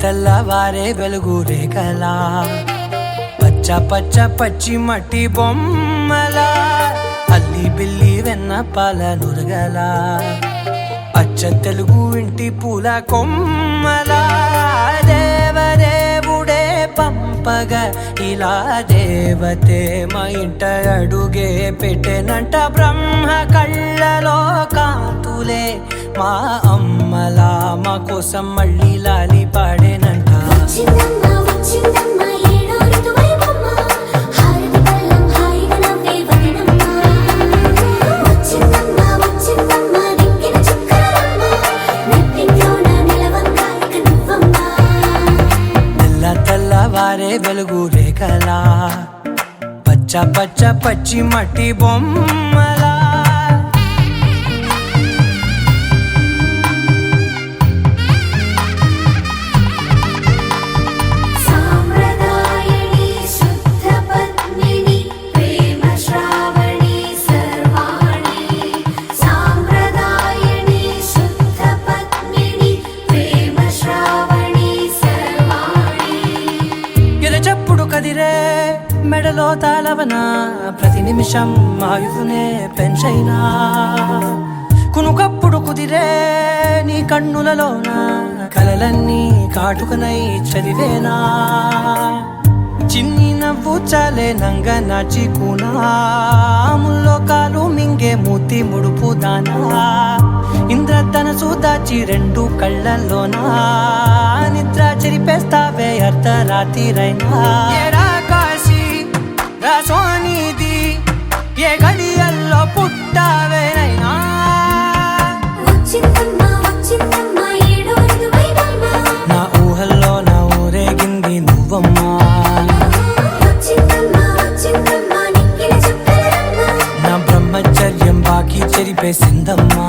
తెల్లవారే వెలుగు రేఖలా పచ్చ పచ్చ పచ్చి మట్టి బొమ్మలా అల్లి బిల్లి వెన్న పాల నురగలా అచ్చ తెలుగు ఇంటి పూల కొమ్మలా దేవదేవుడే పంపగా ఇలా దేవతే మా ఇంట అడుగే పెట్టెనంట బ్రహ్మ కళ్ళలో కాంతులే మా అమ్మలా మా కోసం మళ్ళీ లాలి పాడేనంట తెల్లవారే వెలుగు రేఖలా పచ్చ పచ్చ పచ్చి మట్టి బొమ్మలా కదిరే మెడలో తాళవన ప్రతి నిమిషం ఆయుధునే పెంచైనా కునుకప్పుడు కుదిరే నీ కన్నులలోన కలలన్నీ కాటుకనై చదివేనా చిన్ని నవ్వు చాలే నంగ నాచి కూనాముల్లో కాలు మింగే మూతి ముడుపు దానా ఇంద్రధనసు దాచి రెండు కళ్ళల్లోనా నిద్ర చెరిపేస్తావే అర్ధరాత్రిరైనా ఏరా కాశీ రా సోనిది ఏ గడియల్లో పుట్టావేనైనా నా ఊహల్లో నా ఊరేగింది నువ్వమ్మా నా బ్రహ్మచర్యం బాకీ చెరిపేసిందమ్మా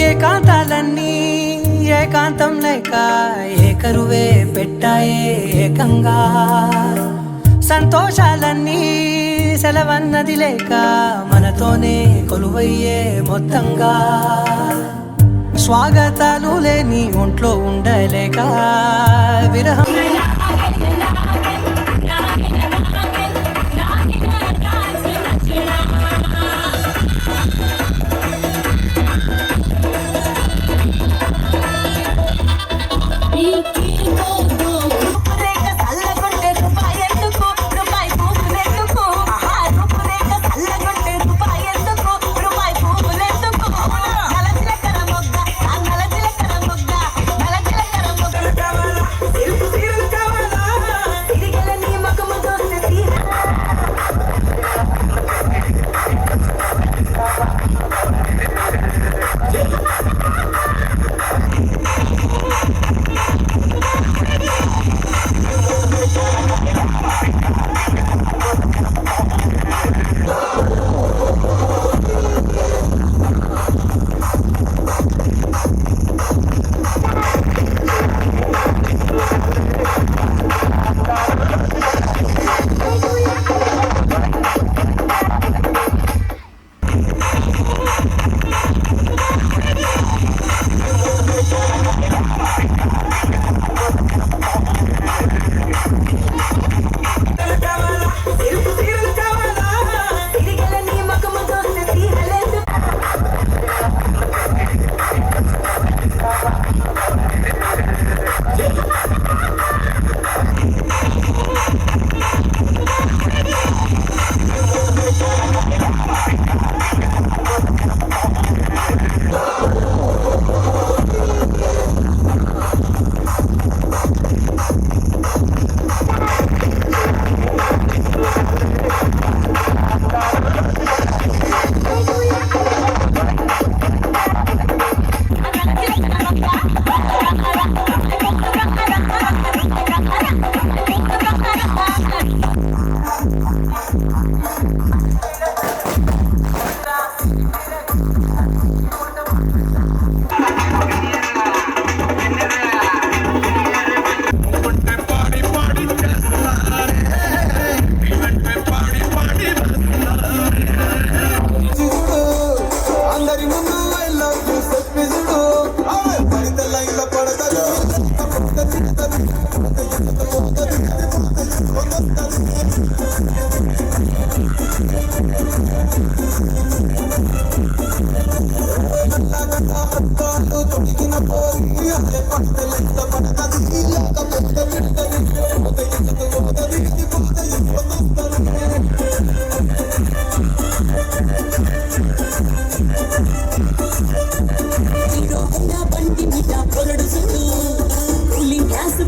ఏకాంతాలన్నీ ఏకాంతం లేక ఏకరువే పెట్టాయే ఏకంగా సంతోషాలన్నీ సెలవన్నది లేక మనతోనే కొలువయ్యే మొత్తంగా స్వాగతాలు లేని ఒంట్లో ఉండలేక విరహం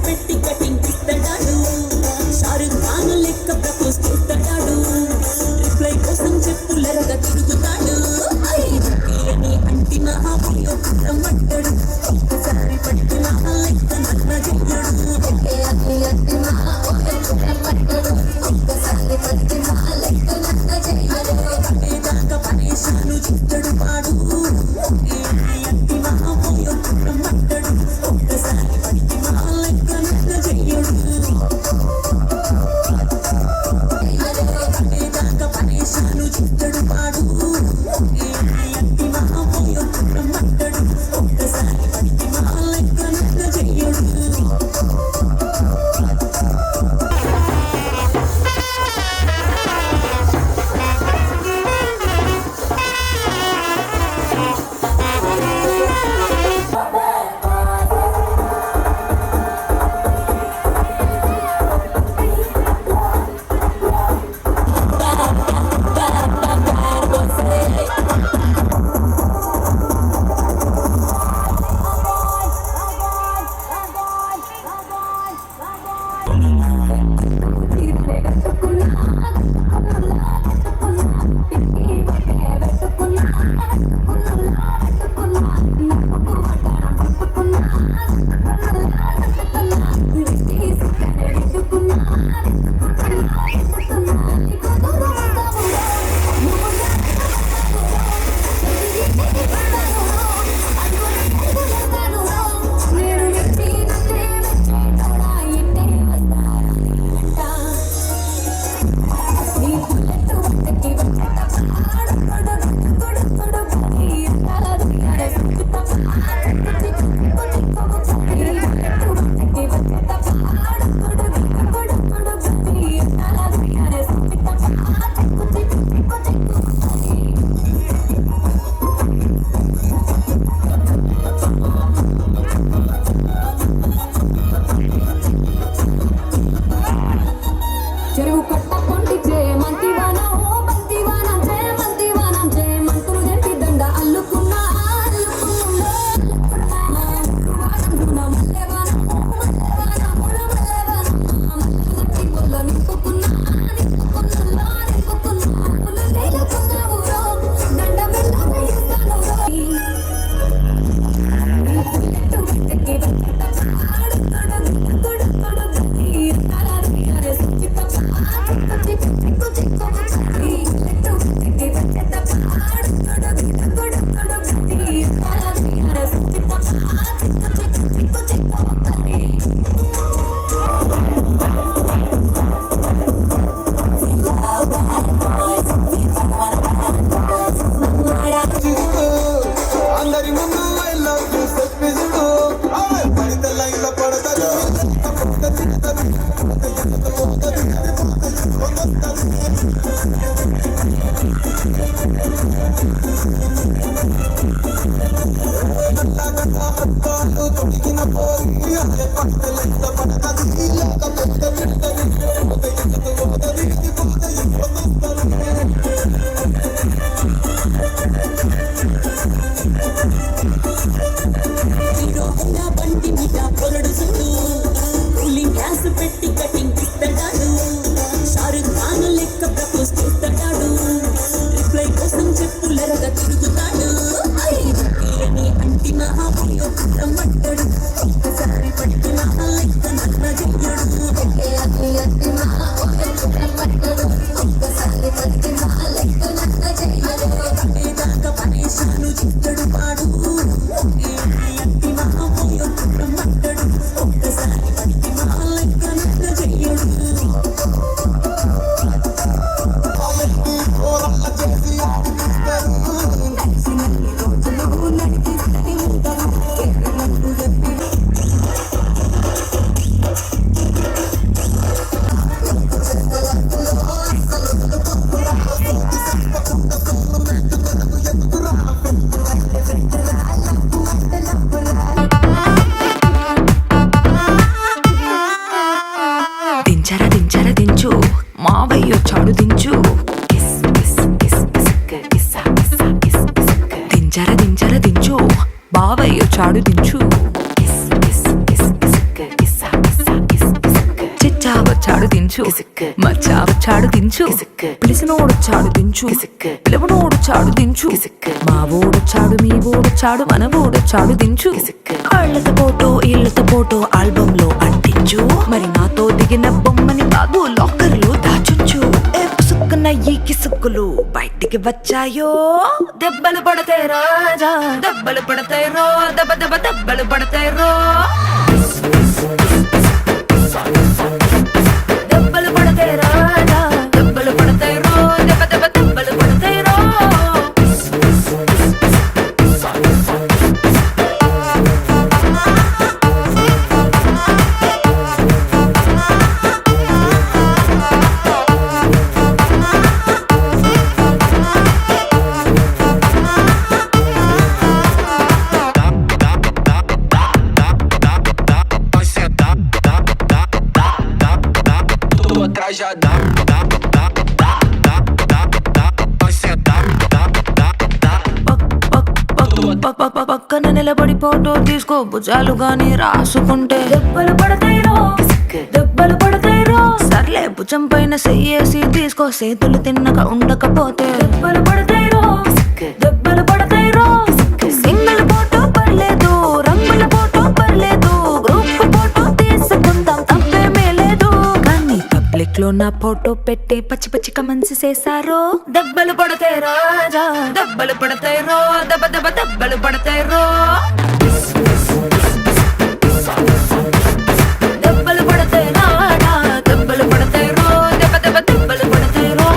పెట్టి కటింగ్ ఇస్తాడు షారుఖ్ ఖాన్ లెక్క ప్రపోజ్ చేస్తాడు రిప్లై కోసం చెప్పులరగా తిరుగుతాడు అంటిన రమ్మంటాడు ఒక్కసారి పట్టిన లెక్క నన్న చెయ్యడు ఒక్కసారి పట్టిన లెక్క నన్న చెయ్యడు దాకా పరేషాను చిత్తడు పాడు అంటిన రమ్మంటాడు ఒక్కసారి పట్టిన లెక్క నన్న చెయ్యడు దాకా పరేషాను చిత్తడు పాడు రమ్మంటాడు ఒక్కసారి పట్టిన లెక్క నన్న చెయ్యడు చెరువు కట్ట పొంటిచే మంతివానం బంతివానం చే మంతివానం చే మంతులు జంటి దండ అల్లుకున్నా అందరి ముందు ఐ లవ్ యూ చెప్పిజుడు పడితే లైన్ల పడతాడు తొడిగిన పోయి పడితే లైన్ల పడతాడు బండి మీద పొరడు చూడు కూలింగ్ గ్యాస్ పెట్టి కటింగ్ ఇస్తాడు షారుఖ్ ఖాన్ లెక్క ప్రపోజ్ చేస్తాడు రిప్లై కోసం చెప్పులరగా తిరుగుతాడు అంటిన రమ్మంటాడు ఒక్కసారి పట్టిన లెక్క నన్న చెయ్యడు ఒక్కసారి పట్టిన లెక్క నన్న చెయ్యడు దాకా పరేషాను చిత్తడు పాడు రమ్మంటాడు ఒక్కసారి పట్టిన లెక్క నన్న చెయ్యడు చేసి చాడు దించు చిచ్చా వచ్చాడు దించు మచ్చా వచ్చాడు దించు పిలిసినోడు చాడు దించు పిలవనోడు చాడు దించు మా ఓడు చాడు మీ ఓడు చాడు మన ఓడు చాడు దించు కాళ్ళతో ఫోటో ఇళ్ళతో ఫోటో ఆల్బమ్ లో అంటించు మరి నాతో దిగిన బొమ్మని బాబు లాకర్ లో దాచుంచు ఏ పుసుక్కున్న ఈ కిసుక్కులు బయటికి వచ్చాయో దెబ్బలు పడతాయి రాజా దెబ్బలు పడతాయి రో దెబ్బ దెబ్బ దెబ్బలు పడతాయి రో దెబ్బలు పడతాయి రాజా దెబ్బలు పడతాయి రో దెబ్బ దెబ్బ దెబ్బలు పడతాయి రో Atrás já dá, vai sentar, పక్కన నిలబడి ఫోటో తీసుకో భుజాలు గాని రాసుకుంటే దెబ్బలు పడతాయిరో దెబ్బలు పడతాయిరో సర్లే భుజం పైన చెయ్యేసి తీసుకో చేతులు తిన్నక ఉండకపోతే దెబ్బలు పడతాయిరో దెబ్బలు పడతాయిరో సింగిల్ ఫోటో పర్లేదు రంగుల ఫోటో పర్లేదు గ్రూప్ ఫోటో తీసుకుందాం తప్పేమీ లేదు కానీ పబ్లిక్ లో నా ఫోటో పెట్టి పచ్చి పచ్చి కమెంట్స్ చేశారో దెబ్బలు పడతాయి రాజా దెబ్బలు పడతాయి రో దెబ్బ దెబ్బ దెబ్బలు పడతాయి రో దెబ్బలు పడతాయి రాజా దెబ్బలు పడతాయి రో దెబ్బ దెబ్బ దెబ్బలు పడతాయి రో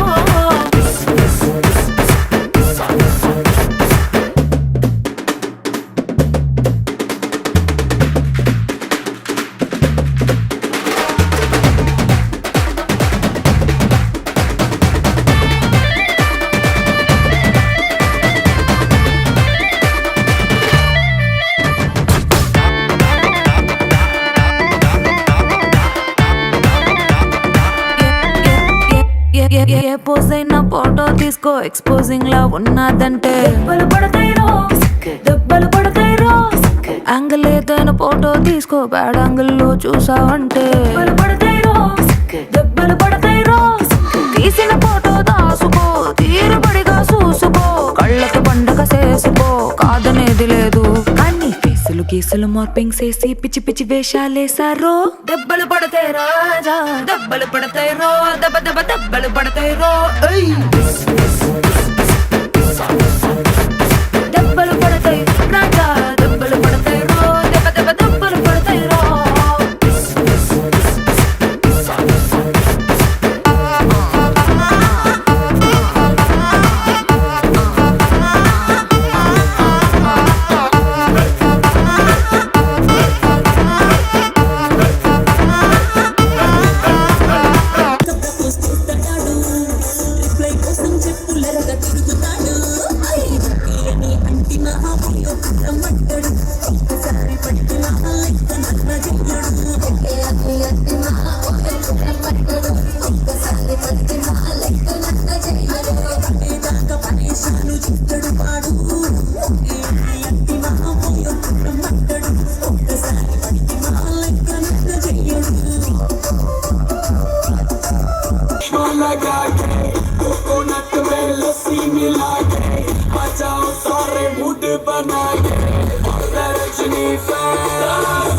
ఏ పోజ్ అయినా ఫోటో తీసుకో ఎక్స్పోజింగ్ లా ఉన్నదంటే దెబ్బలు పడతాయిరో దెబ్బలు పడతాయిరో యాంగిల్ ఏదైనా ఫోటో తీసుకో బ్యాడ్ యాంగిల్ లో చూసావంటే దెబ్బలు పడతాయిరో దెబ్బలు పడతాయిరో తీసిన ఫోటో దాసుకో తీరుబడిగా చూసుకో కళ్ళకు పండగ చేసుకో కాదనేది లేదు కానీ కేసులు కేసులు మార్పింగ్ చేసి పిచ్చి పిచ్చి వేషాలేసారో దెబ్బలు పడతాయి రాజా దెబ్బలు పడతాయి రో దెబ్బ దెబ్బ దెబ్బలు పడతాయి రో దెబ్బలు పడతాయి రాజా దెబ్బలు పడతాయి రో దెబ్బ దెబ్బ దెబ్బలు పడతాయి రో ప్రపోజ్ చేస్తాడు రిప్లై కోసం చెప్పులరగా తిరుగుతాడు అని అంటిన రమ్మంటాడు ఒక్కసారి పట్టిన లెక్క నన్న చెయ్యడు పనేషాను చిత్తడు పాడు అంటిన రమ్మంటాడు ఒక్కసారి పట్టిన లెక్క నన్న చెయ్యడు लगा के कोकोनट में लस्सी मिला के बचाओ सारे मूड बना के Rajni fan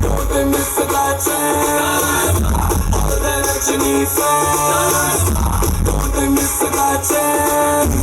don't miss that chance Rajni fan don't miss that chance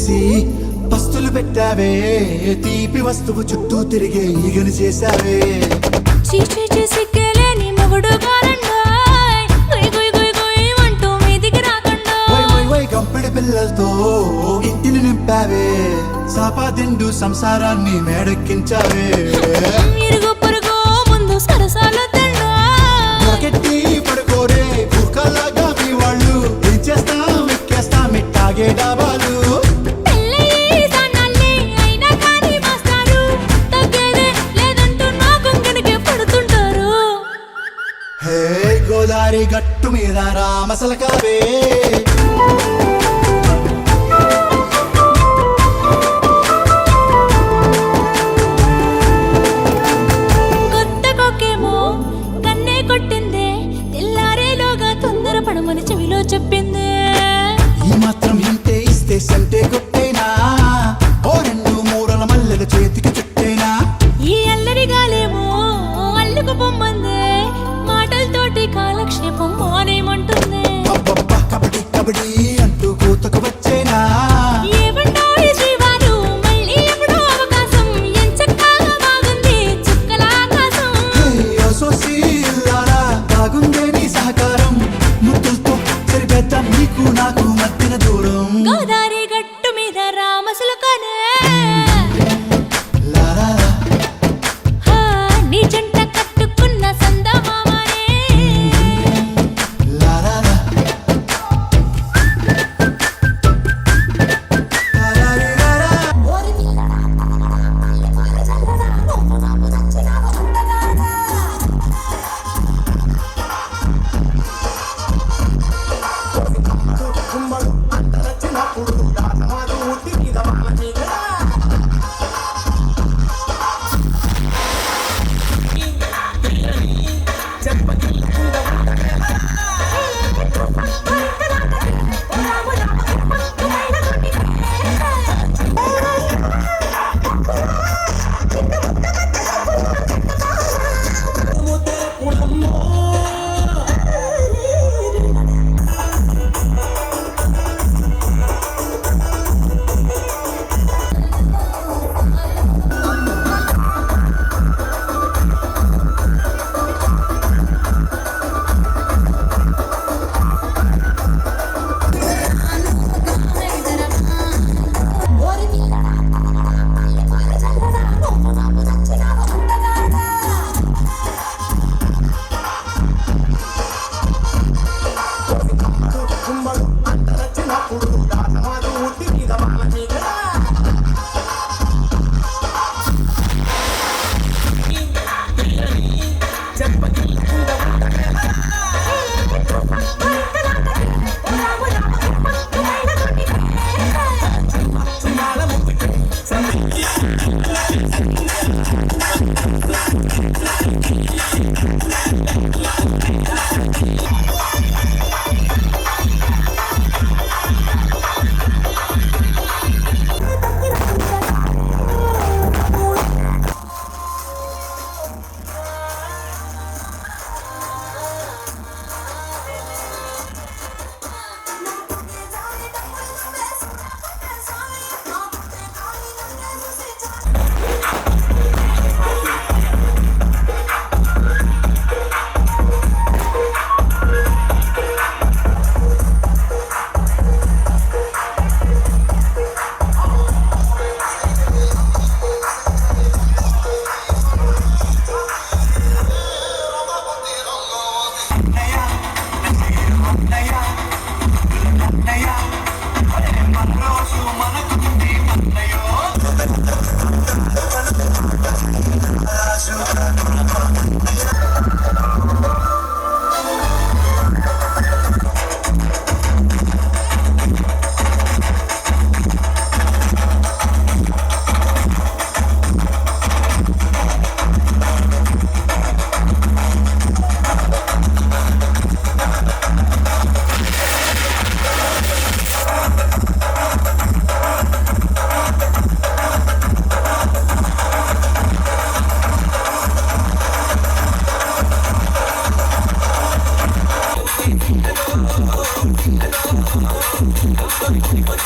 చేసి పస్తులు పెట్టావే, తీపి వస్తువు చుట్టూ తిరిగే ఈగను చేశావే. చీచీ సిగ్గేలేని మొగుడు కారండాయ్, గుయ్ గుయ్ గుయ్ గుయ్ అంటూ మీదికి రాకండా. వై గంపెడి పిల్లలతో ఇంటిని నింపావే, సాపాదిండు సంసారాన్ని మేడెక్కించావే. ఇరుగు పొరుగు ముందు సరసాలు తిండా, రాకెట్టి పడుకోరే కుక్కలాగా మీ వాళ్ళు, ఏం చేస్తాం ఎక్కేస్తాం ఇట్టాగే డాబాలు. పెళ్ళయి సన్నాళ్ళే అయినా కానీ మాస్తారు, తగ్గేదే లేదంటూ నా కొంగడికే పడుతుంటారు. హే గోదారి గట్టు మీద రామసలకావే, కొత్త కొక్కేమో కన్నే కొట్టిందే, తెల్లారేలోగా తొందర పడమని చెవిలో చెప్పిందే. ఈ మాత్రం ఇంటే ఇస్తే సంటే కొట్టేనా, ఓ రెండు మూరల మల్లెల చేతికి చుట్టేనా. ఈ అల్లరిగాలేమో అల్లుకు పొమ్మందే, మాటలతోటి కాలక్షేపం మానేమంటుందే. అబ్బబ్బా కబడ్డీ కబడ్డీ అంటూ కూతకు వచ్చేనా. ఏమంటాయి జీవాలు మళ్ళీ ఎప్పుడో అవకాశం, ఎంచక్కా బాగుంది చుక్కల ఆకాశం. హే ఓ సోసి ఇల్లారా, బాగుందే నీ సహకారం, ముద్దులతో సరిపెద్దాం నీకు నాకు మధ్యన దూరం. గోదారి గట్టు మీద రామసులకనే, లారాలా హా, నీ జంట కట్టుకున్న సందమామనే. లారాలా లారారీరారా.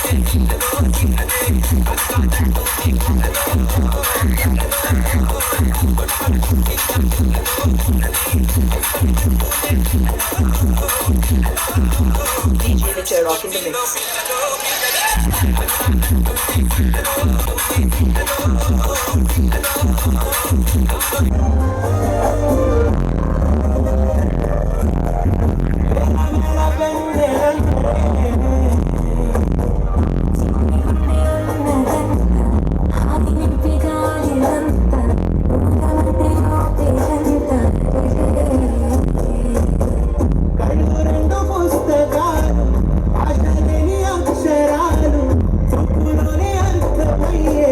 Thank you. రెండు పుస్తకాలు ఆశలేని అక్షరాలు చెప్పులోని అర్థమయ్యే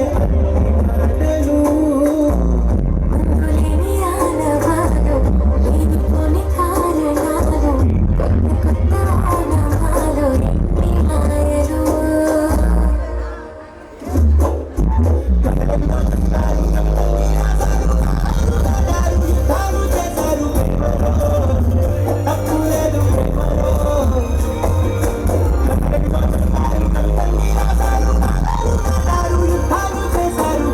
మాటలు తాను చేశారు తప్పు లేదు తాను చేశారు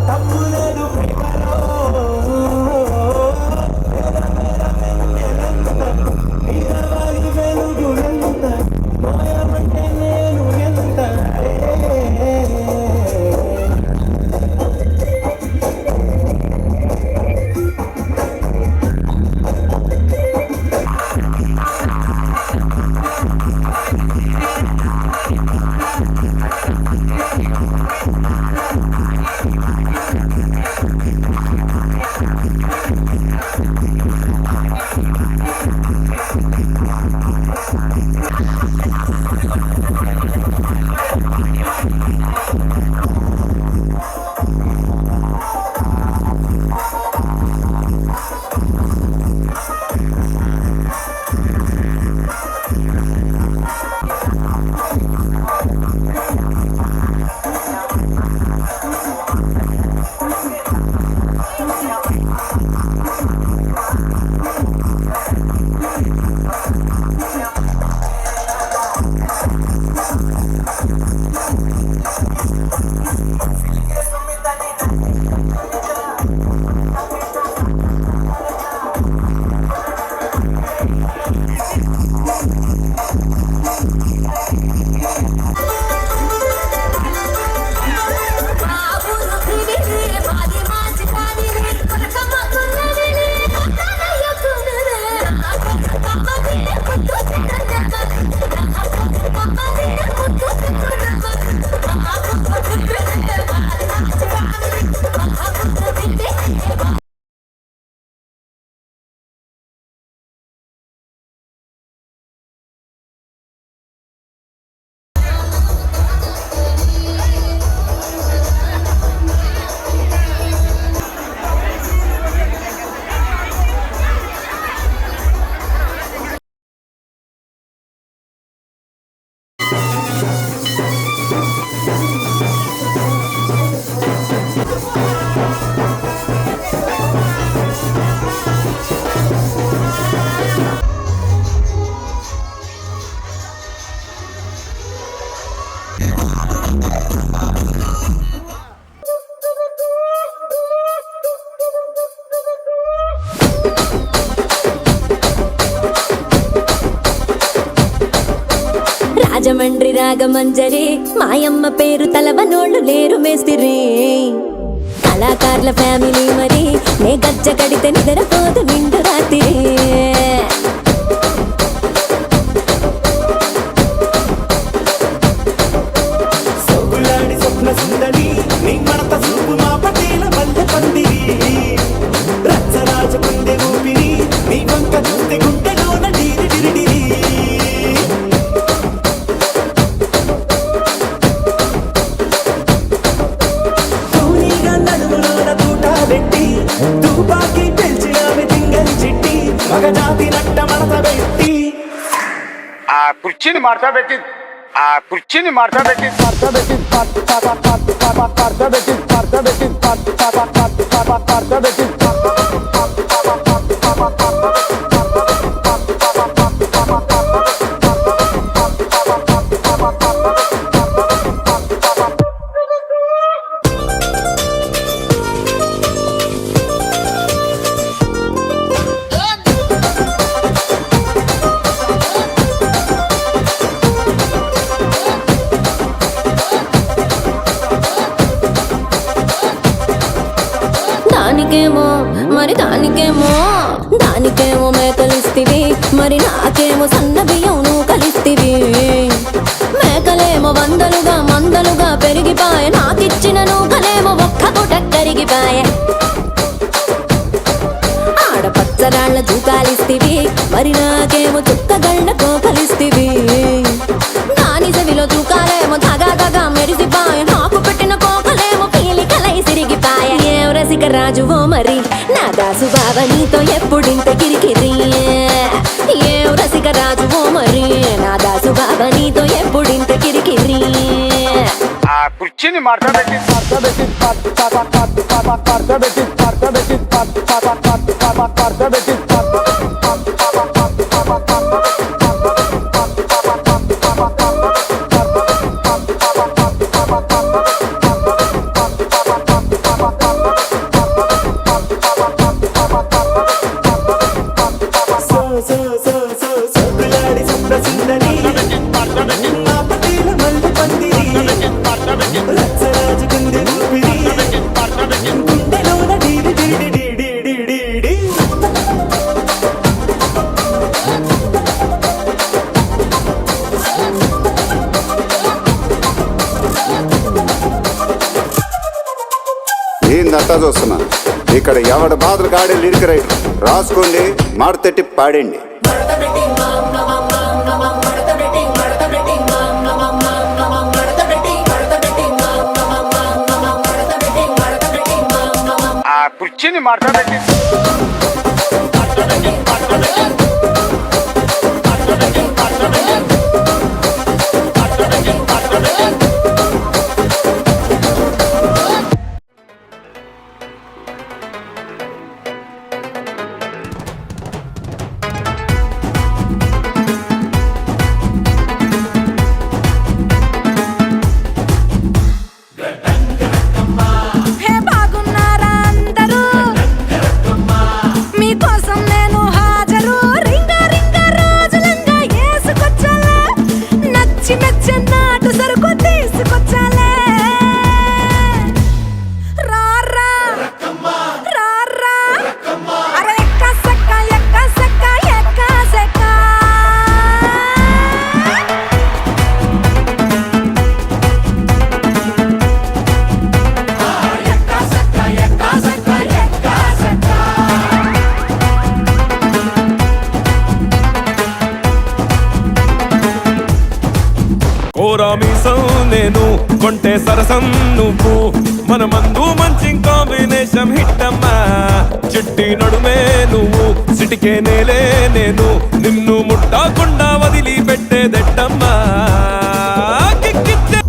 తప్పు లేదు వెలుగులంత మాయమంటే నేను ఎంత రాజమండ్రి రాగమంజరి మాయమ్మ పేరు తలవనోళ్ళు లేరు మేస్తిరి కళాకారుల ఫ్యామిలీ మరి నే గజ్జ కడితే నిద్రపోదు నిండు రాత్రి సొగులాడి స్వప్న సుందరి నీ మడత చూపు మా పటేల మల్లె పందిరి రచ్చరాజ కుందె ఊపిరి నీ వంక చూస్తే గుండెలోన డీరి డిరిడిరి తూనీగా నడుములోన తూట పెట్టి తుపాకి పెంచినామె తింగలి చిట్టి మగజాతి నట్ట మడత పెట్టి ఆ కుర్చీని మార్చబెట్టి ఆ కుర్చీని మార్చబెట్టి మరి దానికేమో మేకలిస్తివి, మరి నాకేమో సన్న బియ్యం నువ్వు కలిస్తివి. మేకలేమో మందలుగా పెరిగిపాయ, నాకిచ్చిన నూకలేమో ఒక్క పూట కరిగిపాయ. ఆడపచ్చరాళ్ళ దూకాలిస్తివి, మరి నాకేమో చుక్కగళ్ళ కోకలిస్తివి. దాని చెవిలో దూకాలేమో ధగా మెరిసిపాయ, నాకు పెట్టిన కోకలేమో పీలికలై సిరిగిపాయ. ఏం రసిక రాజువో మరి నా దాసు బావ నీతో ఎప్పుడింత కిరికిరి. ఏం రసిక రాజువో మరి నా దాసు బావ నీతో ఎప్పుడింత కిరికిరి. ఆ కుర్చీని మార్చబెట్టి సోకులాడి స్వప్న సుందరి మా పటేల మల్లె పందిరి. రచ్చరాజు కుందె ఊపిరి, గుండెలోన డీడి డీడి డీడి డీడి డీ. ఏందంతా చూస్తున్నా ఇక్కడ ఎవడ బాధలు కాడే లిరిక్ రైటర్ రాసుకోండి, మాడతెట్టి పాడండి. ఆ కుర్చీని మార్చబెట్టి హే బాగున్నారా అందరూ, మీకోసం నేను హాజరు. రింగ రోజులంగా ఏసుకొచ్చాలే, నచ్చి మెచ్చి నాటు సరుకు తీసుకొచ్చాలే. రారా అరే ఎక్క సెక్క కోరామీసం నేను కొంటే సరసం నువ్వు, మన మందు మంచి కాంబినేషన్ హిట్టమ్మా. చిట్టి నడుమే నువ్వు, సిటికే నేలే నేను, నిన్ను ముట్టకుండా వదిలి పెట్టేదెట్టమ్మా. కిక్కిచ్చే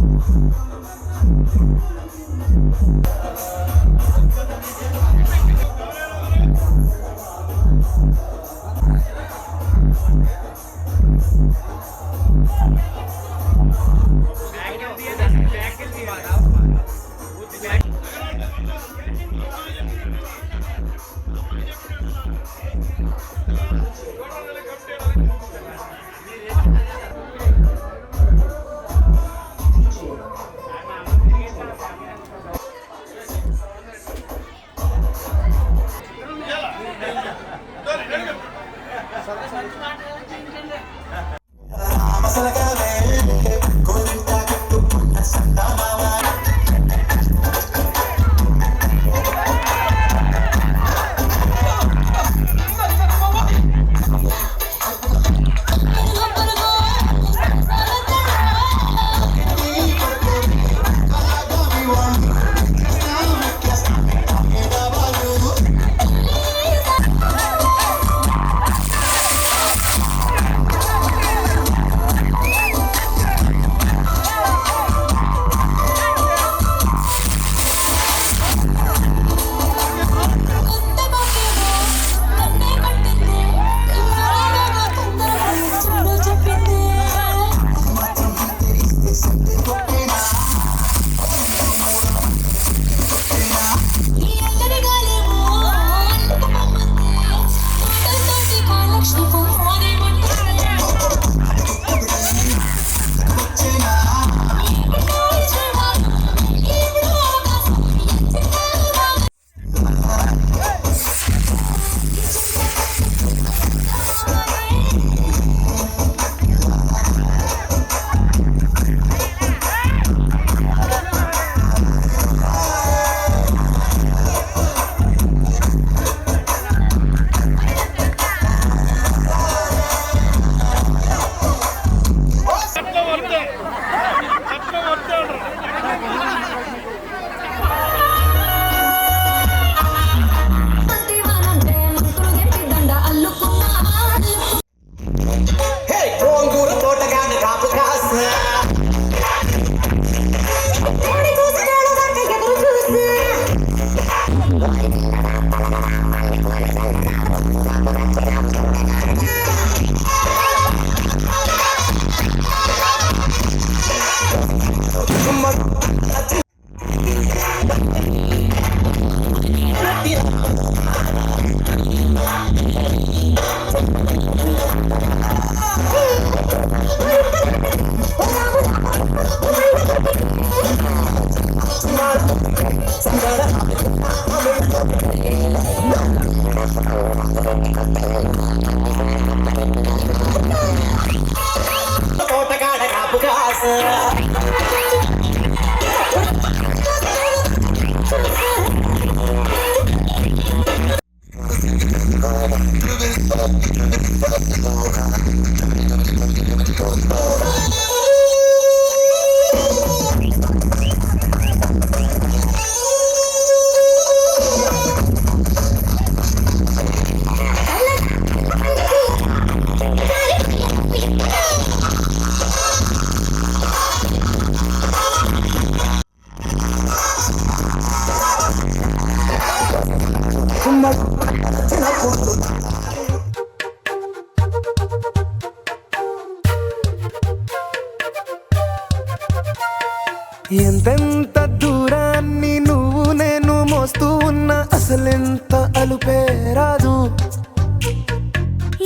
ఎంతెంత దూరాన్ని నువ్వు నేను మోస్తూ ఉన్నా అసలెంత అలుపే రాదు.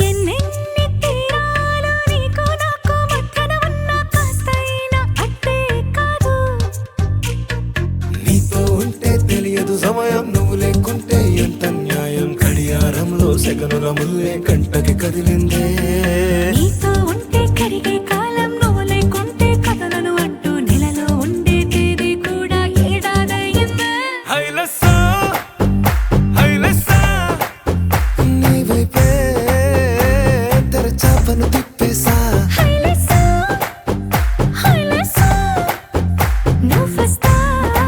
ఎన్నెన్ని తీరాలు నీకు నాకు మధ్యన ఉన్న కాస్తైనా అట్టే కాదు. నీతో ఉంటే తెలియదు సమయం, నువ్వు లేకుంటే ఎంత న్యాయం. గడియారంలో సెకనుల ముల్లే కంటకి కదిలిందే. నీతో ఉంటే కరిగే కాలం, నువ్వు లేకుంటే కథలను అంటూ నెలలో ఉండే తేదీ కూడా ఏడాదయ్యిందే. హైలెస్సా హైలెస్సా నీ వైపే తెరచాపను తిప్పేసా. హైలెస్సా, హైలెస్సా, నువ్వొస్తావని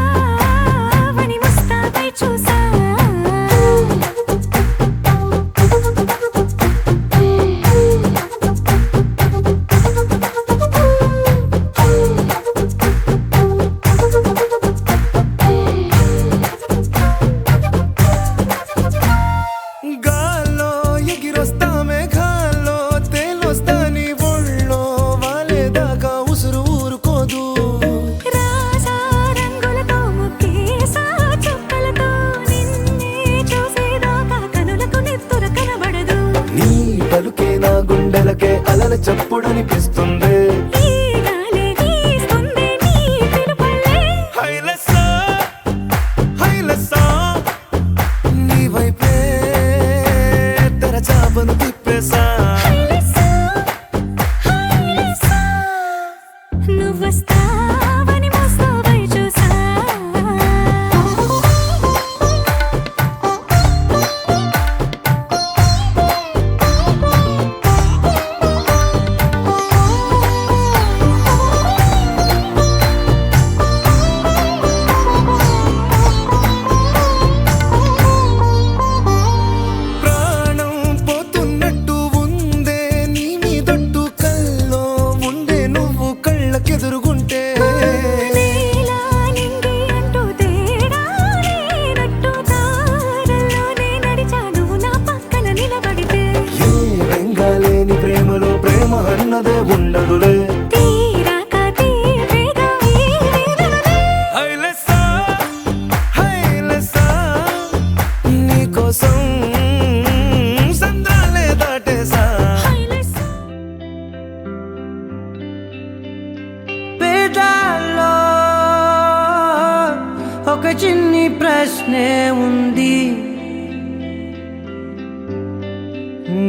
ముస్తాబై చూసా. గాల్లో ఎగిరొస్తా మేఘాల్లో తేలొస్తా నీ ఒళ్ళో వాలేదాకా ఉసురు ఊరుకోదు. రాజా రంగులతో ముగ్గేసా చుక్కలతో నిన్నే చూసేదాకా కనులకు నెత్తుర కనబడదు. నీ పలుకే నా గుండెలకే అలల చప్పుడనిపిస్తుంది. ఈ గాలి వీస్తుంది నీ పిలుపులే. హైలెస్సా హైలెస్సా నీ వైపే తెరచాపను తిప్పేసా. హైలెస్సా, హైలెస్సా, నువ్వొస్తావని ముస్తాబై చూసా. ప్రాణం పోతున్నట్టు ఉందే నీ మీదొట్టు, కల్లో ఉండే నువ్వు కళ్ళకెదురుగుంటే. నేలా నింగి అంటూ తేడా లేనట్టు తారల్లోనే నడిచా నువ్వు నా పక్కన నిలబడితే. ఏ రంగాలేని ప్రేమలో ప్రేమ అన్నదే ఉండదులే. తీరాక తీరేగా ఈ వేదనలే. హైలెస్సా హైలెస్సా నీకోసం సంద్రాలే దాటేసా. హైలెస్సా, పేదాల్లో ఒక చిన్ని ప్రశ్నే ఉంది,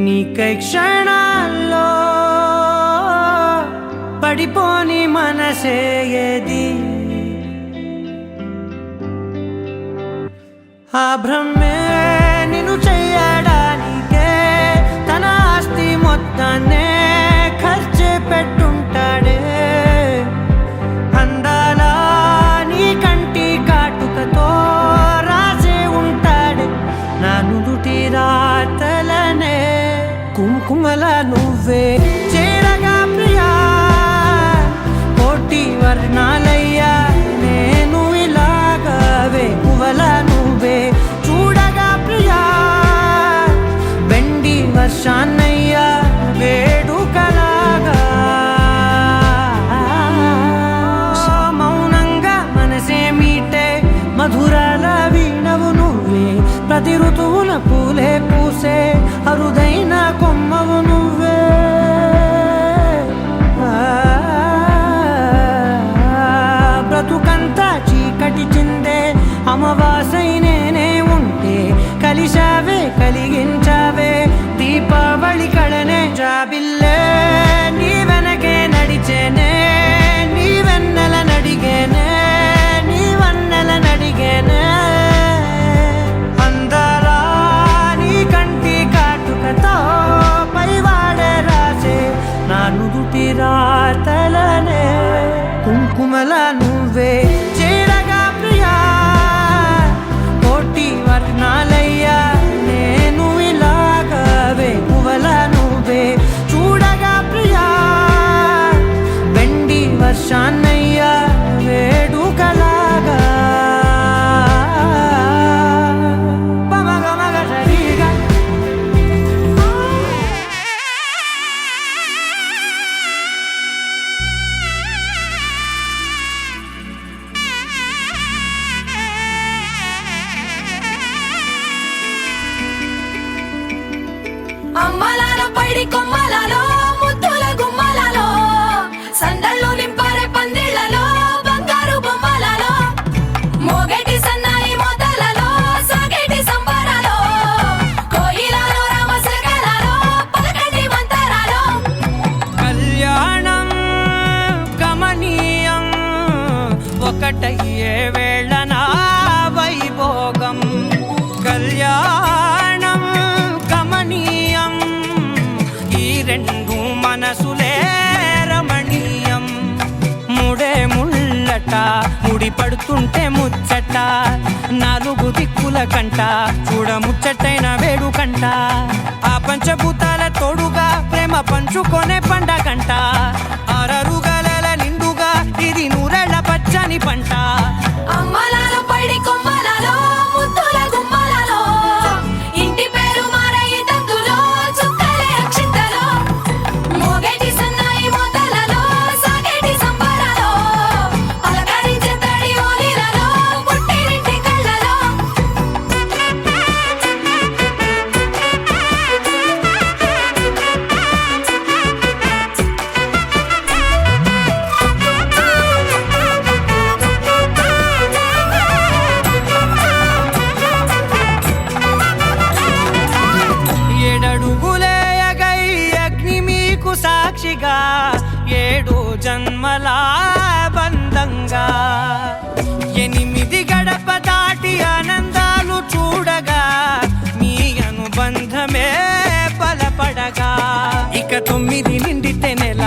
నీకై క్షణాల్లో పడిపోని మనసే ఏది. ఆ భ్రమే నిన్ను చెయ్యడానికే తన ఆస్తి మొత్తాన్నే ఖర్చు పెట్టుంటాడే. అందాల నీ కంటి కాటుకతో రాసే ఉంటాడే నా నుదుటి రాతలనే. కుంకుమల నువ్వే చేరగా ప్రియా, కోటి వర్ణాలయ్యా నేను ఇలాగవే. పువ్వల నువ్వే చూడగా ప్రియా, వెండి వర్షాన్నయ్యా వేడుకలాగా. మౌనంగా మనసే మీటే మధురాల వీణవు నువ్వే. ప్రతి ఋతువున పూలే పూసే అరుదైన కొమ్మవు నువ్వే. అమ్మలాల పైడి కొమ్మలలో ముద్దుల గుమ్మలలో సందళ్ళు నింపారే పందిళ్లలో బంగారు బొమ్మలలో మోగేటి సన్నాయి మోతలలో సాగేటి సంబరాలో కోయిలలో రామశకలలో పలకటి మంతరాలో కళ్యాణం గమనీయం ఒకటయ్యే వేళ నా వైభోగం కళ్యాణం గమనీయం ఈ రెండు మనసులే రమణీయం ముడే ముళ్ళట ముడి పడుతుంటే ముచ్చట నాలుగు దిక్కుల కంట చూడ ముచ్చటైన వేడుకంట ఆ పంచభూతాల తోడుగా ప్రేమ పంచుకొనే పండగంట ఆరరుగల నిండుగా ఇది నూరెళ్ళ పచ్చని పంట అమ్మలాల పైడి కొమ్మలలో ముద్దుల గుమ్మలలో ఇంటి పేరు మారయి తందులో చుక్కలే అక్షింతలో మోగేటి సన్నాయి మోతలలో సాగేటి సంబరాలో పలకరించే తడి ఓలిలలో పుట్టినింటి కళ్ళలో ఏడడుగులే ఎగై అగ్ని మీకు సాక్షిగా ఏడు జన్మల బంధంగా ఎనిమిది గడప దాటి ఆనందాలు చూడగా మీ అనుబంధమే బలపడగా ఇక 9 నిండితే నెల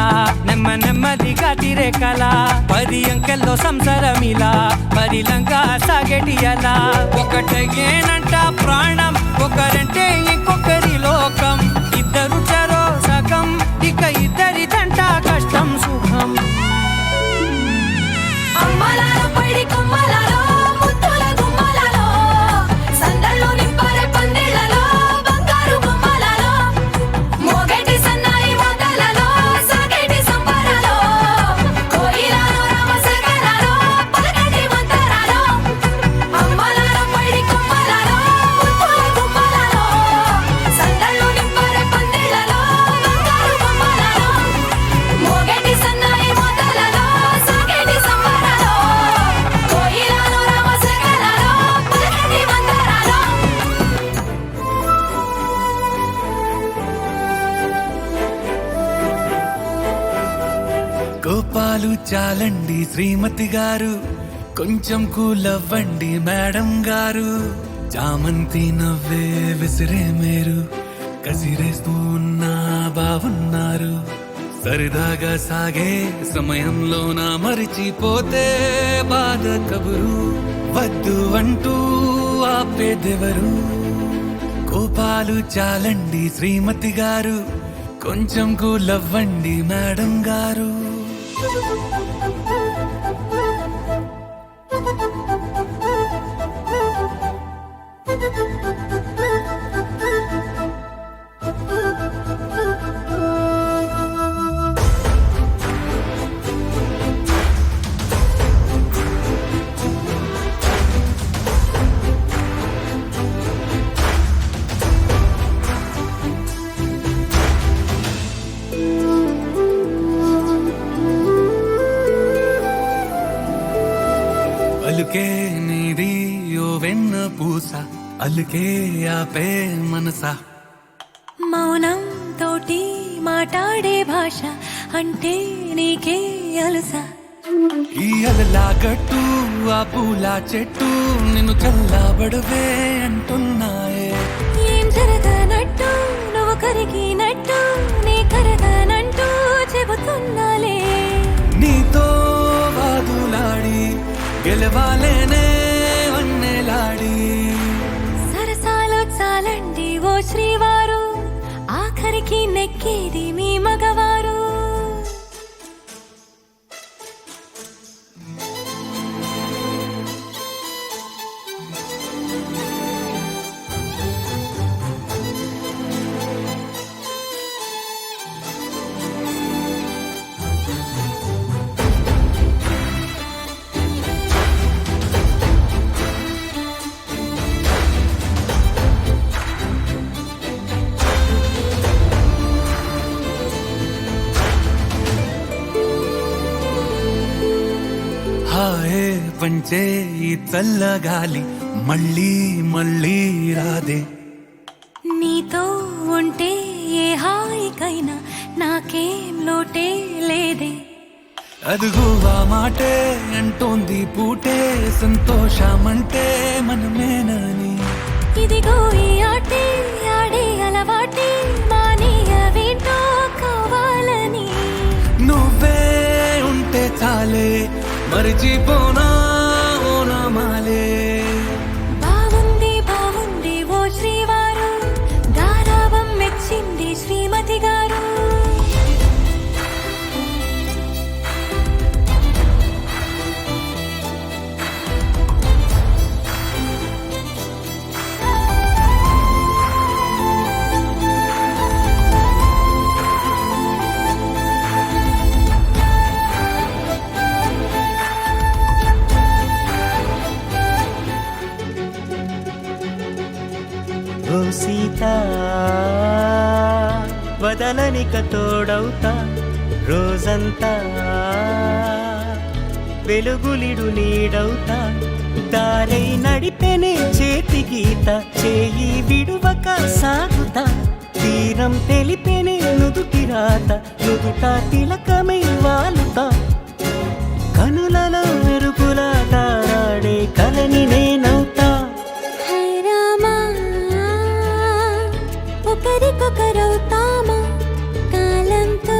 నెమ్మదిగా తిరే కల 10 అంకెల్లో సంసారమిలా పరిలంగా సాగేటి అలా ఒకటేనంట ప్రాణం ఒకరంటే ఇంకొకరి లోకం ఇద్దరు చరో సగం ఇక ఇద్దరిదంట కష్టం సుఖం అమ్మలాల పైడి కొమ్మలలో ముద్దుల గుమ్మలలో సందళ్ళు నింపారే పందిళ్లలో బంగారు బొమ్మలలో మోగేటి సన్నాయి మోతలలో సాగేటి సంబరాలో కోయిలలో రామశకలలో పలకటి మంతరాలో అమ్మలాల పైడి కొమ్మలలో ముద్దుల గుమ్మలలో సందళ్ళు నింపారే పందిళ్లలో బంగారు బొమ్మలలో మోగేటి సన్నాయి మోతలలో సాగేటి సంబరాలో కోయిలలో రామశకలలో పలకటి మంతరాలో కోపాలు చాలండి శ్రీమతి గారు కొంచెం కూలవ్వండి మేడం గారు చామంతి నవ్వే విసిరే మేరు కసిరేస్తూ ఉన్నా బాగున్నారు సరదాగా సాగే సమయంలో నా మరిచిపోతే బాధ కబురు వద్దు అంటూ ఆపేదెవరు కోపాలు చాలండి శ్రీమతి గారు కొంచెం కూలవ్వండి మేడం గారు అలుకే నీది ఓ వెన్న పూస అలుకే ఆపే మనసా మౌనం తోటి మాట్లాడే భాష అంటే నీకే అలుసా ఈ అలలా గట్టు ఆ పూల చెట్టు నిన్ను చల్లబడవే అంటున్నాయే ఏం జరగనట్టు నువ్వు కరిగినట్టు నీ కరగనంటూ చెబుతున్నాలే నీతో వాదులాడి గెలవాలేనే వన్నెలాడి సరసాలు చాలండి ఓ శ్రీవారు ఆఖరికి నెక్కేది మీ మగవారు నువ్వంటే ఈ చల్లగాలి మళ్ళీ మళ్ళీ రాదే. నీతో ఉంటే ఏ హాయికైనా నాకేం లోటే లేదే. అదుగు ఆ మాటే అంటోంది పూటే సంతోషమంటే మనమేనని. ఇదిగో ఈ ఆటే ఆడే అలవాటే మానేయవేంటో కావాలని. నువ్వే ఉంటే చాలే మరిచిపోనా ఓనమాలే. బాగుంది బాగుంది ఓ శ్రీవారు, గారావం మెచ్చింది శ్రీమతి గారు. ఓ సీత వదలనిక తోడవుతా రోజంతా, వెలుగులిడు నీడవుతా, దారై నడిపెనే చేతి గీత, చేయి విడువక సాగుతా, తీరం తెలిపెనే నుదుటి రాత, నుదుట తిలకమై వాలుతా, కనులలో మెరుపులా తారాడే కలని నేనవుతా. ఒకరికొకరవుతామా కాలంతో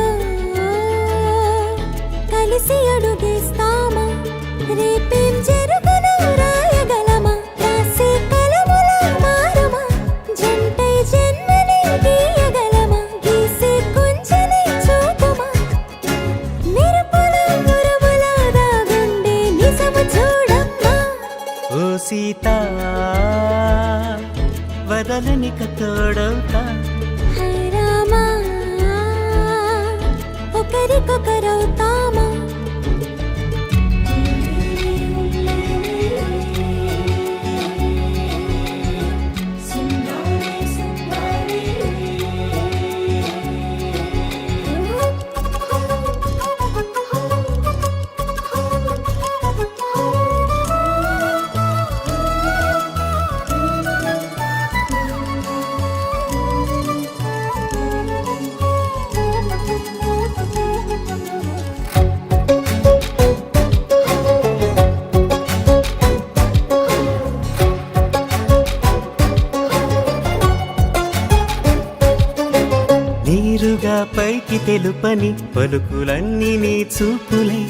కలిసి అడుగేస్తామా, రేపేం జరుగునో రాయగలమా, రాసే కలముల మారమా, జంటై జన్మని గీయగలమా, గీసే కొంచెని చూపుమా, మెరుపుల గురువుల దాగుండే నిజము చూడమ్మా. ఓ సీత వదలనిక తోడవుతా. హై రామా ఒకరికొకరవుతామా. నీరుగా పైకి తెలుపని పలుకులన్నీ నీ చూపులై,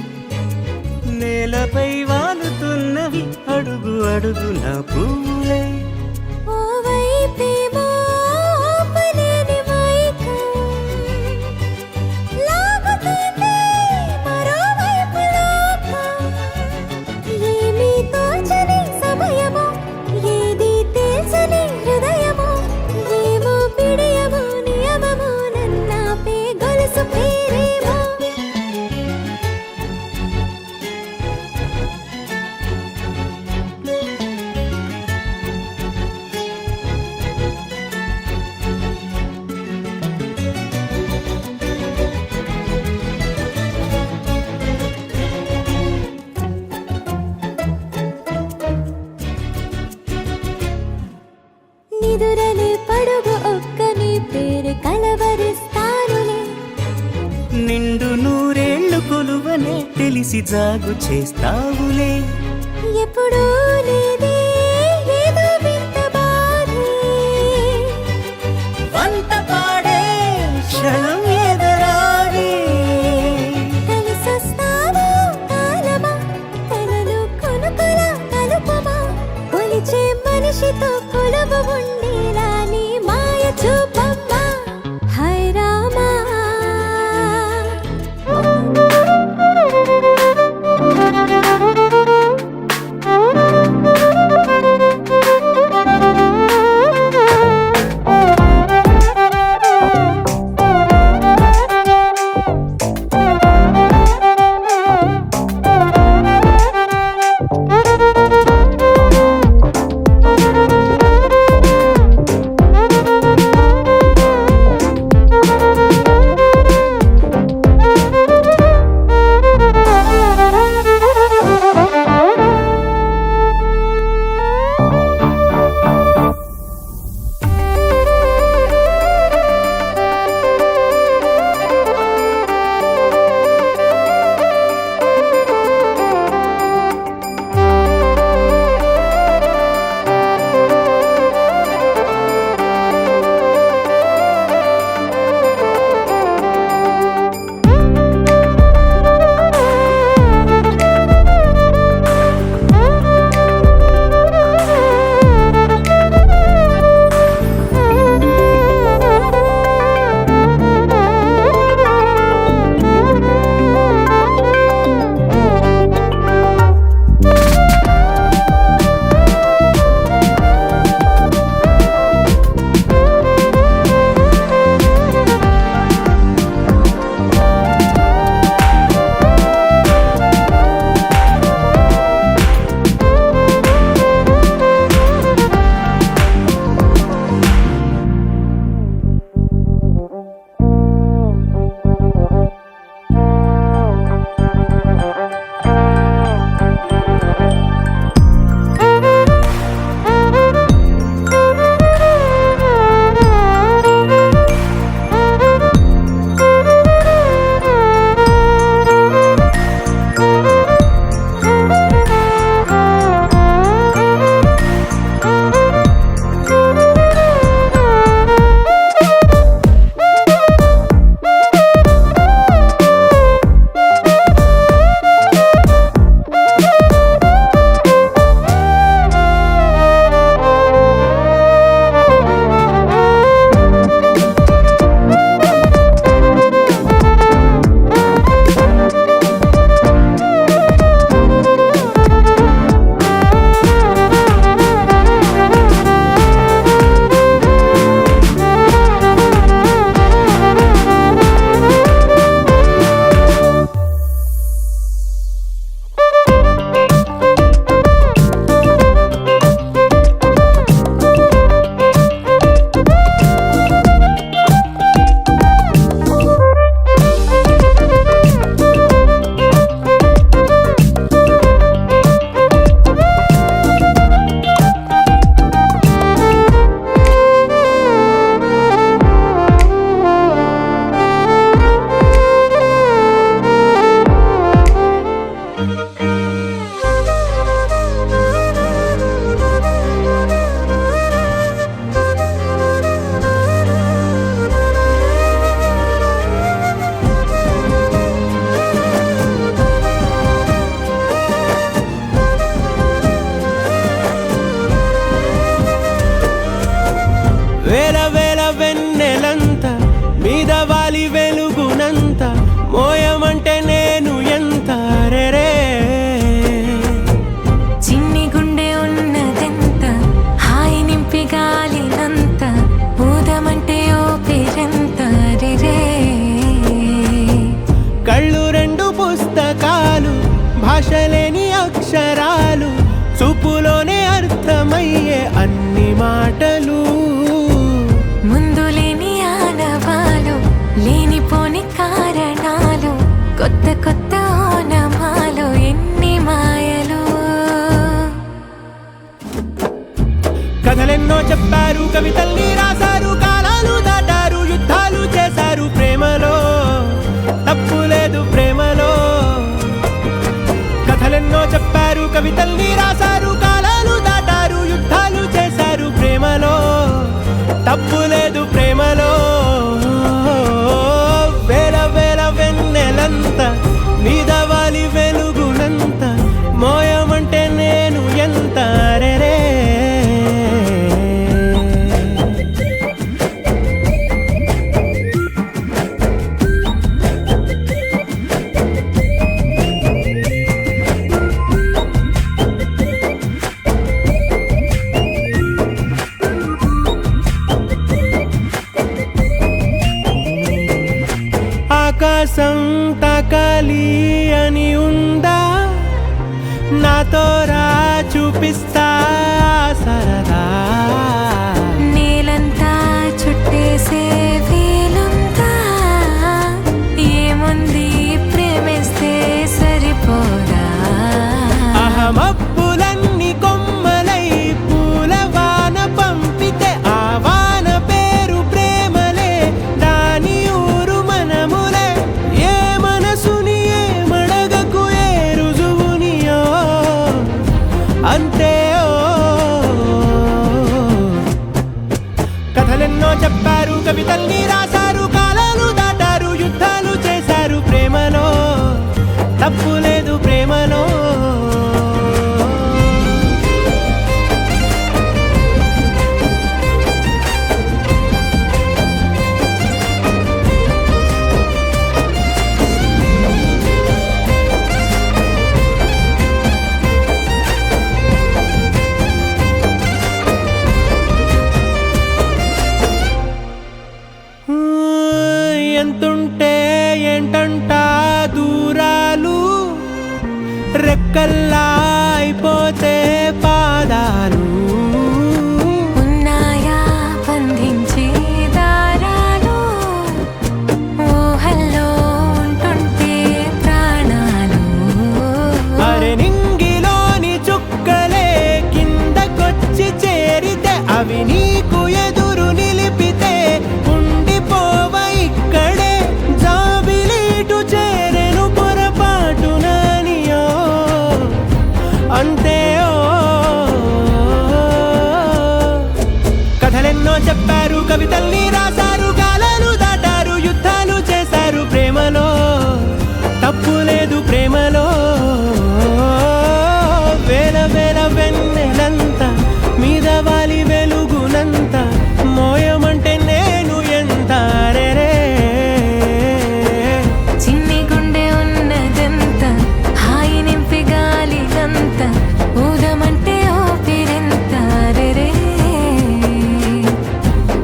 నేలపై వాలుతున్నవి అడుగు అడుగు నా పూలై. ఓ వైపేమో ఆపలేని మైకం, లాగుతుంది మరోవైపు లోకం. ఏమీ తోచని సమయమో, ఏది తేల్చని హృదయమో, ఏమో పిడియమో నియమమో, నన్నాపే గొలుసు పేరేమో. నిదురలే పడుగు ఒక్కని పేరు కలవరిస్తానులే. నిండు నూరేళ్లు కొలువనే తెలిసి జాగు చేస్తావులే. ఎప్పుడూ లేదే ఏదో వింత బాధే, వంత పాడే క్షణం ఎదరాడే. కలిసొస్తావో కాలమా, కలలు కొనుకల కలుపమా, కొలిచే మనిషితో కొలువు ఉండేలా నీ మాయ చూపమ్మా. హై రామా తప్పు లేదు ప్రేమలో. వేల వేల వెన్నెలంత మీద వాలి వెలుగునంత మోయమంటే నేను ఎంత రే. ఆకాశం తాకాలి అని ఉందా, నాతో రా చూపిస్తా సరదా. నీలంతా చుట్టేసే వీలుందా, ఏముంది ప్రేమిస్తే సరిపోదా. అహమప్పులన్నీ కొమ్మలై పూలవాన పంపితే ఆ వాన పేరు ప్రేమలే, దాని ఊరు మనములే. ఏ మనసుని ఏ మడగకు ఏ రుజువునియో అంతే. కథలెన్నో చెప్పారు, కవితల్ని రాశారు, కాలాలు దాటారు, యుద్ధాలు చేశారు ప్రేమలో. తప్పు లేదు ప్రేమలో. ఎంతుంటే ఏంటంట దూరాలు, రెక్కల్లా అయిపోతే పాదాలు. ఉన్నాయా బంధించే దారాలు, ఊహల్లో ఉంటుంటే ప్రాణాలు. అరె నింగిలోని చుక్కలే కిందకొచ్చి చేరితే, అవి నీకు ఎదురు నిలిపితే ఉండిపోవ ఇక్కడే. జాబిలీటు చేరెను పొరపాటుననియో అంతే. కథలెన్నో చెప్పారు, కవితల్ని రాశారు, కాలాలు దాటారు, యుద్ధాలు చేశారు ప్రేమలో. తప్పు లేదు ప్రేమలో. వేల వేల వెన్నెలంత మీద వాలి వెలుగునంత మోయమంటే నేను ఎంత రే. చిన్ని గుండె ఉన్నదంత హాయి నింపి గాలినంత ఊదమంటే ఓపిరెంత రే.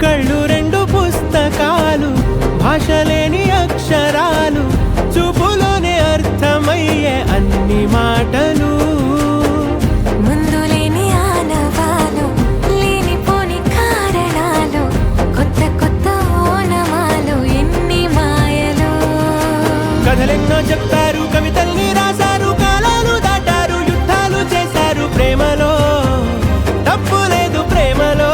కళ్ళు రెండు పుస్తకాలు, భాష లేని అక్షరాలు, చూపులోనే అర్థమయ్యే అన్ని మాటలు. ముందు లేని ఆనవాలు, లేనిపోని కారణాలు, కొత్త కొత్త ఓనమాలు, ఎన్ని మాయలు. కథలెన్నో చెప్పారు, కవితల్ని రాశారు, కాలాలు దాటారు, యుద్ధాలు చేశారు ప్రేమలో. తప్పు లేదు ప్రేమలో.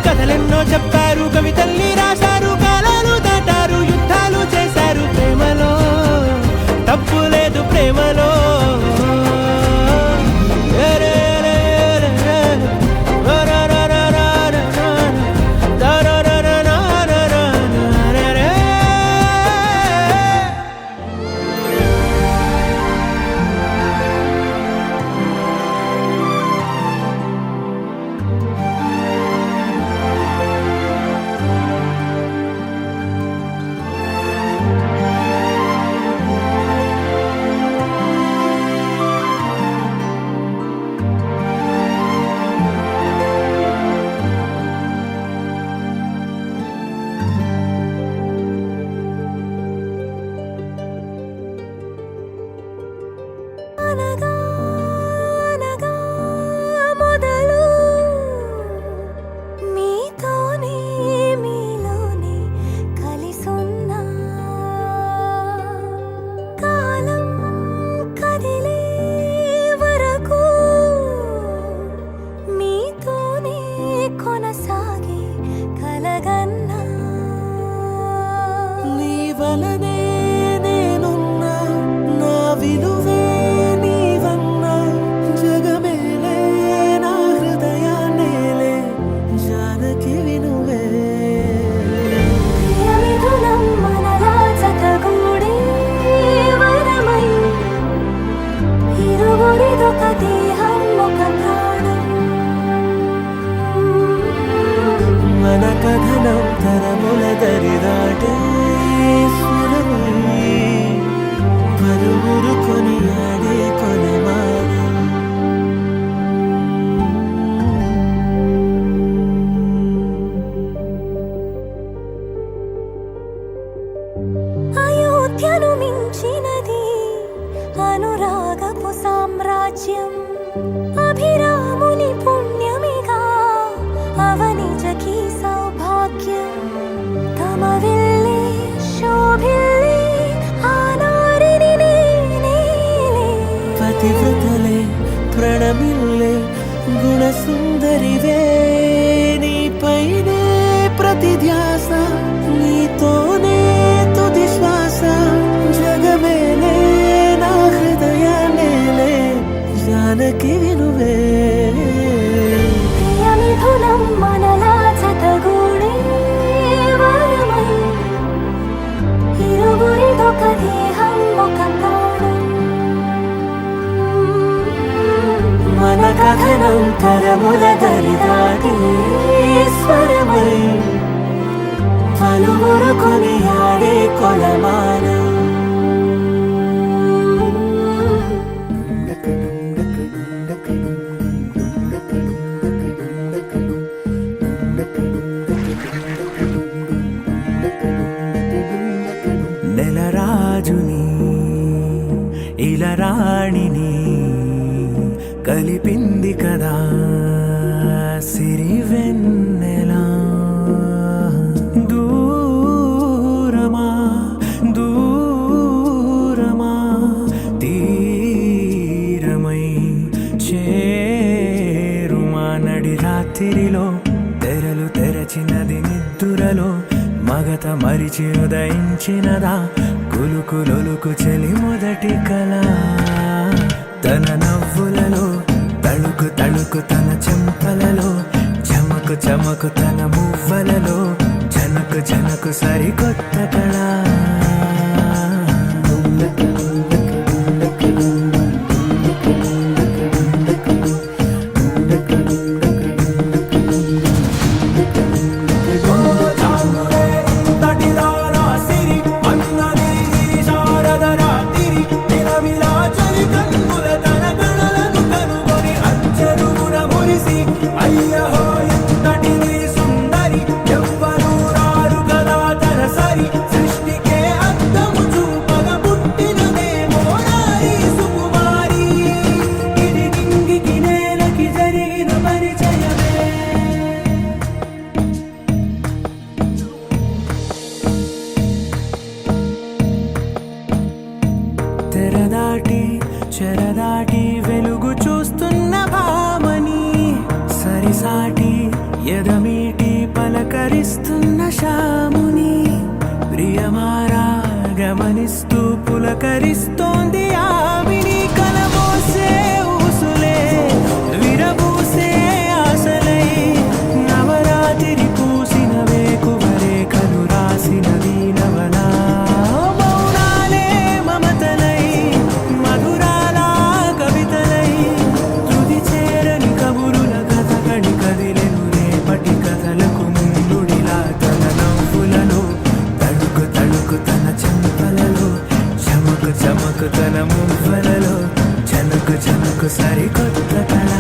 కథలెన్నో చెప్పారు, కవితల్ని రాశారు, కాలాలు దాటారు, యుద్ధాలు చేశారు ప్రేమలో. తప్పు లేదు ప్రేమలో. జగమేలే నా హృదయాన్నేలే జాన తరముల దరిదాటే స్వరమై పలువురు కొనియాడే కొలమానం. అయోధ్యను మించినది అనురాగపు సామ్రాజ్యం. అభిరాముని పుణ్యమిగా అవనిజకి సౌభాగ్యం. తమ వెళ్ళే శోభిల్లే ఆనారిని నేనే. పతివ్రతలే ప్రణమిల్లే గుణసుందరివే నీపైనే ప్రతి ధ్యాస నీతోనే తుది శ్వాస. జగమేలే నా హృదయాన్నేలే జానకి వినువే. ప్రియమిథునం మనలా జతగూడే వరమై ఇరువురిదొక దేహం ఒక ప్రాణం. మన కథనం తరముల దరిదాటే స్వరమై పలువురు కొనియాడే కొలమానం. నెలరాజుని ఇలరాణిని కలిపింది కదా సిరివెన్నెలా. దూరమా దూరమా తీరమై చేరుమా. నడి రాత్రిలో తెరలు తెరచినది నిద్దురలో మగత మరిచి ఉదయించినదా కులుకులొలుకు చెలి మొదటి కళ. తన నవ్వులలో తళుకు తళుకు తన చెంపలలో చమకు చమకు తన మువ్వలలో జనకు జనకు సరికొత్త కళ. తెరదాటి చెరదాటి వెలుగు చూస్తున్న భామని సరిసాటి ఎదమీటి పలకరిస్తున్న శాముని. ప్రియమారా గమనిస్తూ పులకరిస్తోంది ఆవిని. కలబోసే ఊసులే విరబూసే ఆశలై నవరాత్రి పూసిన వేకువరే కలు రాసిన దీనవనా. మౌనాలే మమతలై మధురాల కవితలై తుది చేరని కబురుల కథ కడి కదిలెను రేపటి కథలకు ముందుడిలా. తన నవ్వులలో తడుకు తడుకు తన చెంపలలో చమకు చమకు తన మువ్వలలో జనకు జనకు సరికొత్త కళ.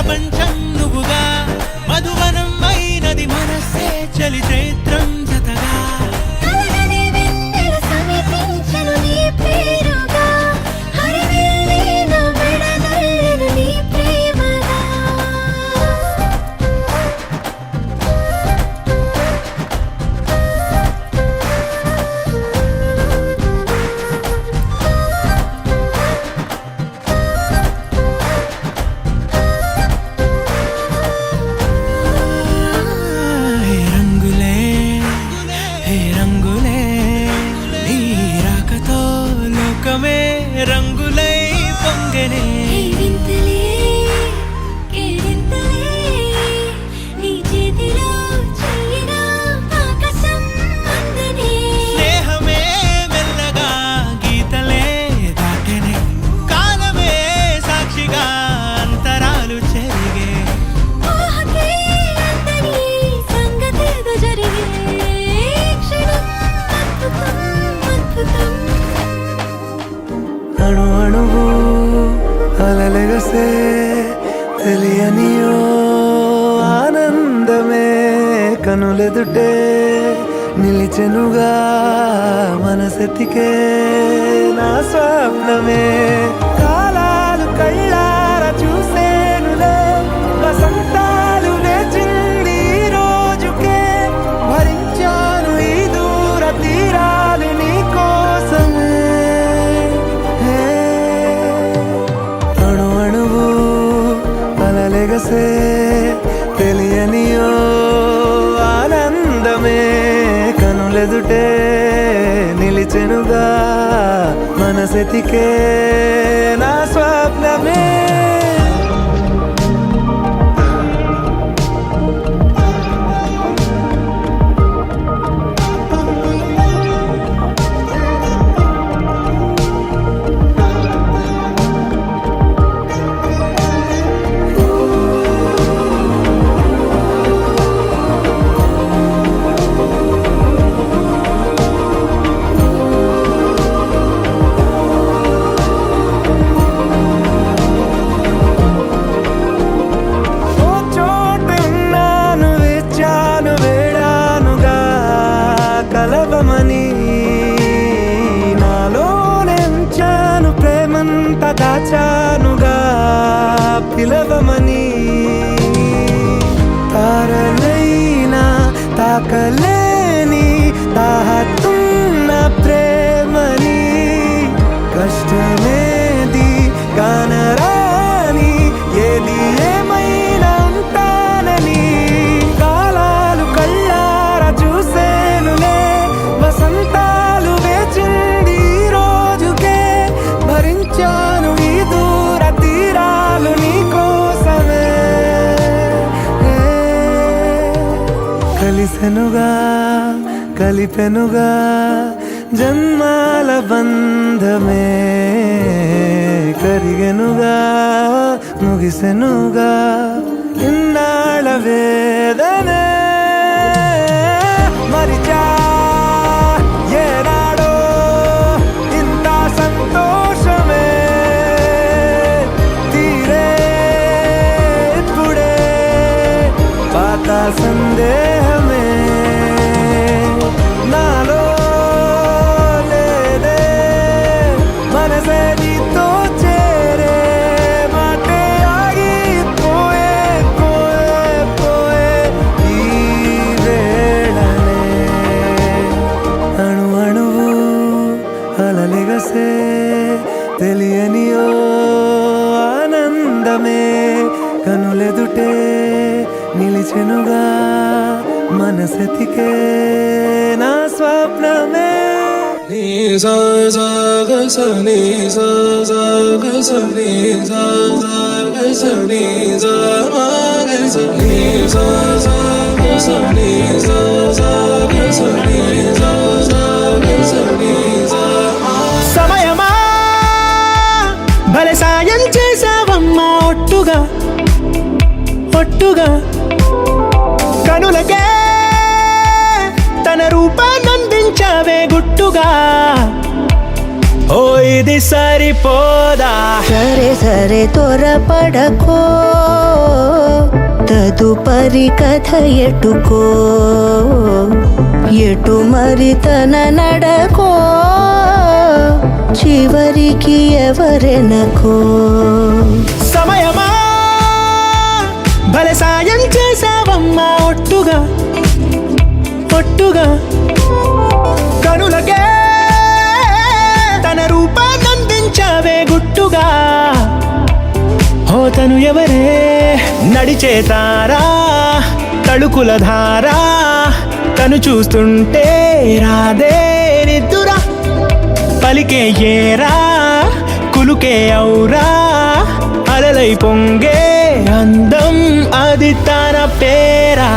ప్రపంచం నువ్వుగా మధువనం అయినది మనసే చలి చైత్రం జతగా కలగని వెన్నెల సమీపించెను నీ పేరుగా హరివిల్లే నా మెడదల్లెను నీ ప్రేమగా హే రంగులే హే రంగులే నీ రాకతో లోకమే రంగులై పొంగనే వింతలే కేరింతలే నీ చేతిలో చెయ్యినా ఆకాశం అందనే స్నేహమే మెల్లగా గీతలే దాటెనే కాలమే సాక్షిగా అంతరాలు చెరిగే ఊహకే అందని సంగతేదో జరిగే క్షణం అద్భుతం అద్భుతం అణు అణువు అలలెగసే తెలియనియో ఆనందమే కనులెదుటే నిలిచెనుగా మనసెతికే నా స్వప్నమే కాలాలు కళ్ళార చూసేనులే వసంతాలు నేచింది ఈ రోజుకే భరించాను ఈ దూర తీరాలు నీ కోసమే హే అణు అణువు అలలెగసే తెలియనియో ఆనందమే కనులెదుటే నిలిచెనుగా మనసెతికే నా స్వప్నమే ఓ చోటున్నాను వేచాను వేడానుగా కలవమని నాలోనెంచాను ప్రేమంత దాచానుగా పిలవమని తారలైనా తాకలేని తాహతున్న ప్రేమని కష్టమేది కానరాని ఏది ఏమైనా ఉంటానని కాలాలు కళ్ళార చూసేనులే వసంతాలు వేచింది ఈ రోజుకే భరించాను ఈ దూర తీరాలు నీ కోసమే హే, కలిసెనుగా కలిపెనుగా జన్మాల బంధమే కరిగెనుగా ముగిసెనుగా ఇన్నాళ్ళ వేదనే మరిచా ఏనాడో ఇంత సంతోషమే తీరే ఇప్పుడే పాత సందేహమే నాలో లేదే మనసే నీతో చేరే మాటే ఆగిపోయే పోయే పోయే ఈ వేళనే అణు అణువు అలలెగసే తెలియనియో ఆనందమే కనులెదుటే నిలిచెనుగా మనసెతికే నా స్వప్నమే సమయమా భలే సాయం చేసావమ్మా ఒట్టుగా ఒట్టుగా కనులకే తన రూపాన్నందించావే గుట్టుగా ఓయ్ ఇది సరిపోదా సరే సరే త్వరపడకో తదుపరి కథ ఎటుకో ఎటు మరి తన నడకో చివరికి ఎవరెనకో సమయమా భలే సాయం చేసావమ్మా ఒట్టుగా ఒట్టుగా కనులకే తన రూపాన్నందించావే గుట్టుగా తను ఎవరే నడిచే తారా తళుకుల ధారా తను చూస్తుంటే రాదే నిద్దురా పలికే ఏరా కులుకే ఔరా అలలై పొంగే అందం అది తన పేరా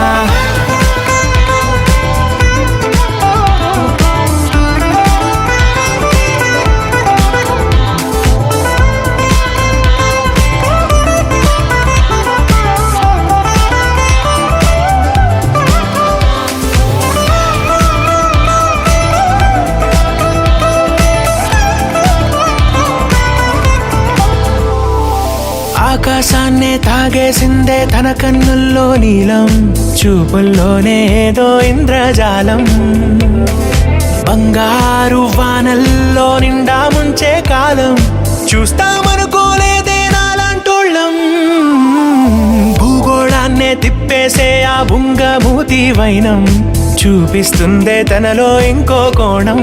ఆకాశాన్నే తాగేసిందే తన కన్నుల్లో నీలం చూపుల్లోనే ఏదో ఇంద్రజాలం బంగారు వానల్లో నిండా ముంచే కాలం చూస్తామనుకోలేదే నాలాంటోళ్ళం భూగోళాన్నే తిప్పేసే ఆ బుంగమూతి వైనం చూపిస్తుందే తనలో ఇంకో కోణం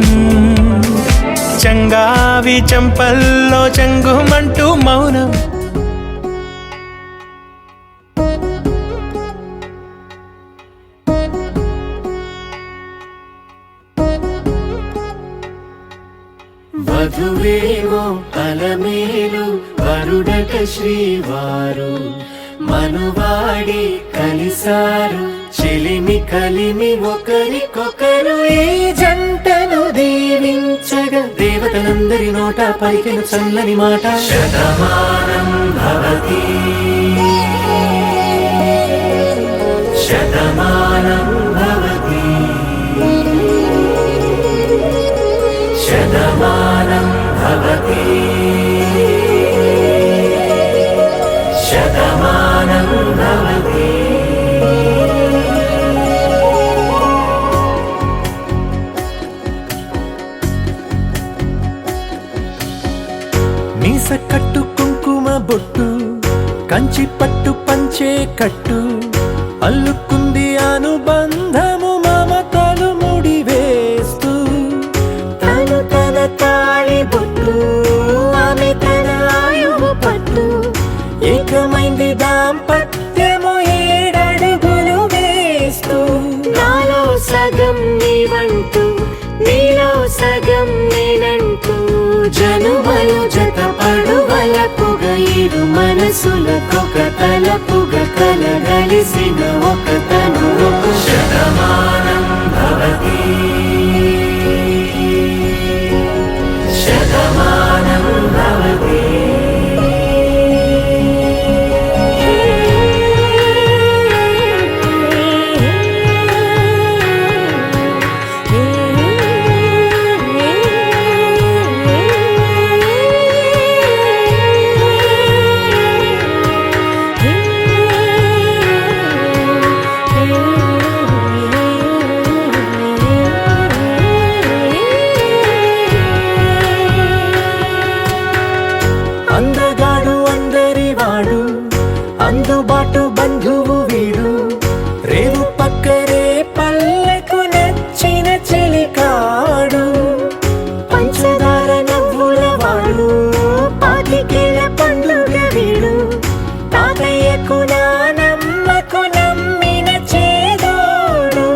చంగావి చెంపల్లో చెంగుమంటూ మౌనం వధువేమో అలమేలు వరుడట శ్రీవారు మనువాడి కలిసారు చెలిమి కలిమి ఒకరికొకరు ఈ జంటను దీవించగా దేవతలందరి నోట పలికిన చల్లని మాట శతమానం భవతి శతమానం భవతి శతమానం భవతి శతమానం భవతి మీస కట్టు కుంకుమ బొట్టు కంచి పట్టు పంచే కట్టు అల్లుకుంది అనుబంధము మమతలు ముడివేస్తూ తను తన తాళి బొట్టు ఆమె తన ఆయువు పట్టు ఏకమైంది దాంపత్యము 7 అడుగులు వేస్తూ నాలో సగం నీవంటూ నీలో సగం నేనంటూ జనుమలు జత పడువలపుగ ఇరు మనసులకొక తలపుగ కలగలిసిన ఒక తను ఒక శతమానం భవతి శతమానం భవతి అందగాడు అందరివాడు అందుబాటు బంధువు వీడు రేవు పక్కరే పల్లెకు నచ్చిన చెలికాడు పంచదార నవ్వుల వాడు పాతికేల పండుగ వీడు తాతయ్యకు నానమ్మకు నమ్మిన చేదోడు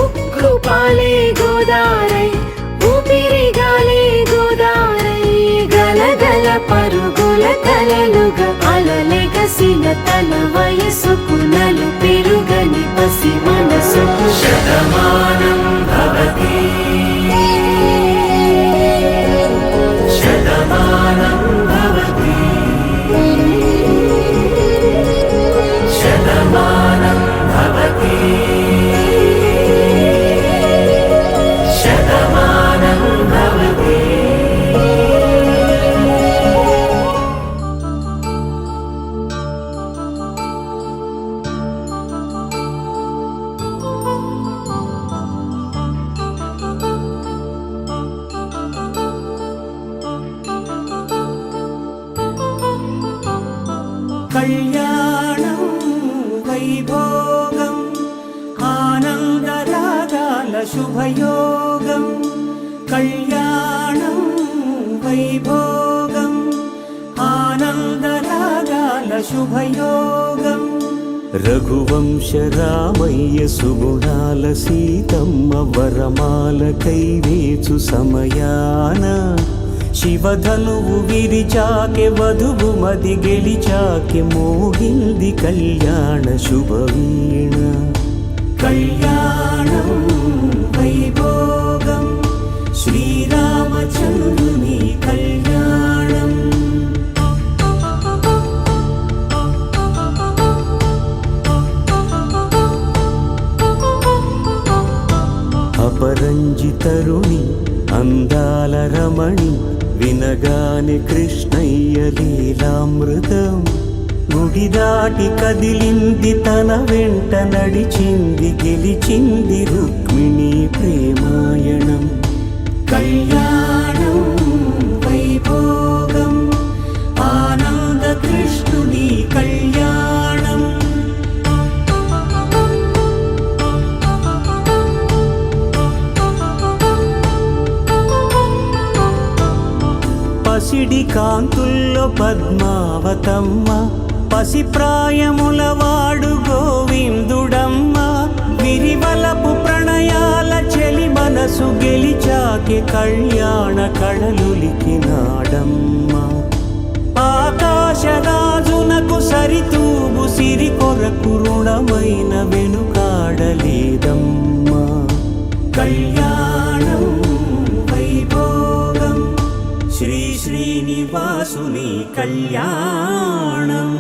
ఉక్కు పాలే గోదారై ఊపిరి గాలే గోదారై గలగల పరుగుల కలలుగా అలలెగసిన తన వయసుకు నలు పెరుగని పసి మనసుకు శతమానం భవతి శతమానం భవతి శతమానం భవతి శతమానం భవతి శుభయోగం కళ్యాణం వైభోగం ఆనందరాగాల శుభయోగం రఘువంశ రామయ్య సుగుణాల సీతమ్మ వరమాల కైవేచు సమయాన శివధనువు విరిచాకె వధువు మది గెలిచాకె మోగింది కళ్యాణ శుభవీణ కళ్యాణం వైభోగం శ్రీరామచంద్రుని కళ్యాణం అపరంజి తరుణి అందాల రమణి వినగాని కృష్ణయ్య లీలామృతం గుడి దాటి కదిలింది తన వెంట నడిచింది గెలిచింది రుక్మిణి ప్రేమాయణం కళ్యాణం వైభోగం ఆనంద కృష్ణుని కళ్యాణం పసిడి కాంతుల్లో పద్మావతమ్మ పసిప్రాయముల వాడు గోవిందుడమ్మ విరివలపు ప్రణయాల చెలి మనసు గెలిచాకె కళ్యాణ కళలులికినాడమ్మ ఆకాశరాజునకు సరితూబు సిరి కొరకు రుణమైన వెనుకాడలేదమ్మ కళ్యాణం వైభోగం శ్రీ శ్రీనివాసుని కళ్యాణం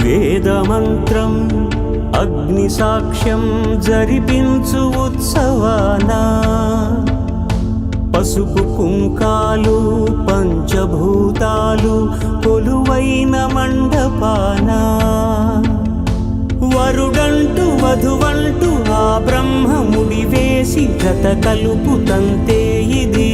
వేదమంత్రం అగ్ని సాక్ష్యం జరిపించు ఉత్సవానా పసుపు కుంకాలు పంచభూతాలు కొలువైన మండపాన వరుడంటూ వధువంటూ ఆ బ్రహ్మముడి వేసి జత కలుపుతంతే ఇది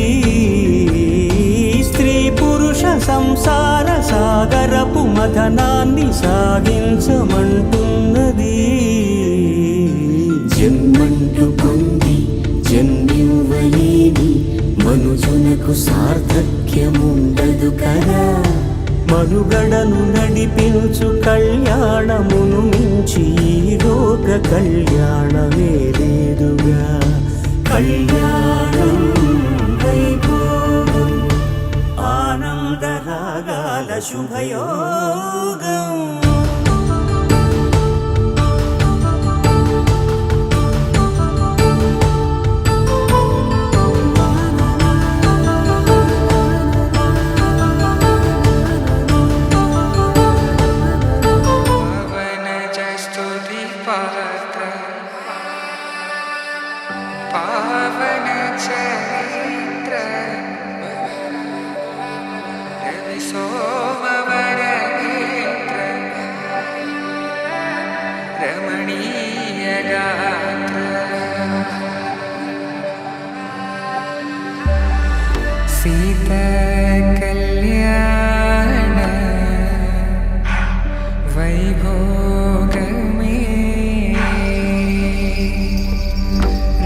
స్త్రీ పురుష సంసార సాగరపు మథనాన్ని సాగించమంటున్నది జన్మంటూ పొంది జన్మివ్వలేని మనుజునకు సార్థక్యముండదు కదా మనుగడను నడిపించు కళ్యాణమును మించి ఈ లోక కళ్యాణమే లేదుగా కళ్యాణం వైభోగం ఆనందరాగాల శుభయోగం పావన చరిత్ర రవి సోమవర నేత్ర రమణీయ గాత్ర సీత కళ్యాణ వైభోగమే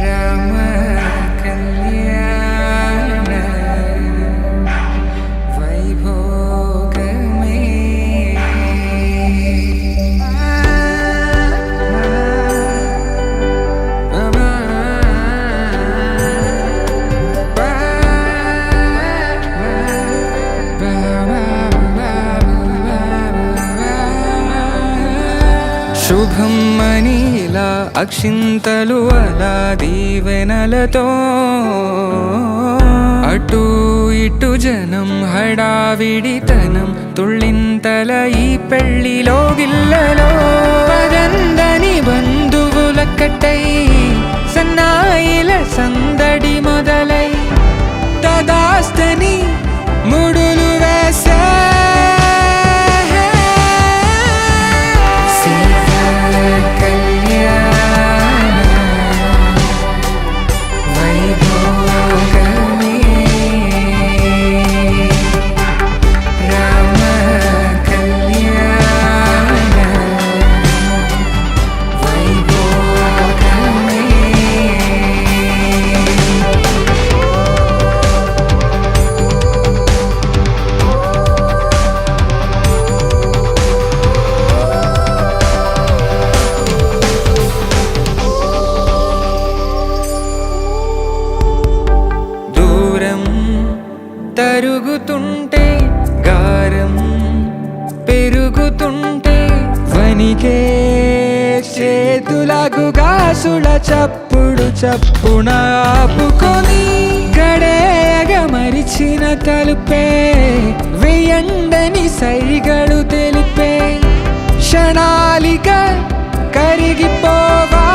రామ కళ్యాణ వైభోగమే శుభం మనీలా అక్షింతలు అలా దీవెనలతో అటు ఇటు జనం హడావిడితనం తుళ్ళింతల ఈ పెళ్లిలో గిల్లలో పదందని బంధువులక్కటై సన్నాయిల సందడి మొదలై తదాస్తని ముడులు వేసే కళ్యాణ చేతులకు గాసుల చప్పుడు చప్పున ఆపుకొని గడేయగ మరిచిన తలుపే వెయ్యండని సైగడు తెలిపే క్షణాలిక కరిగిపోవా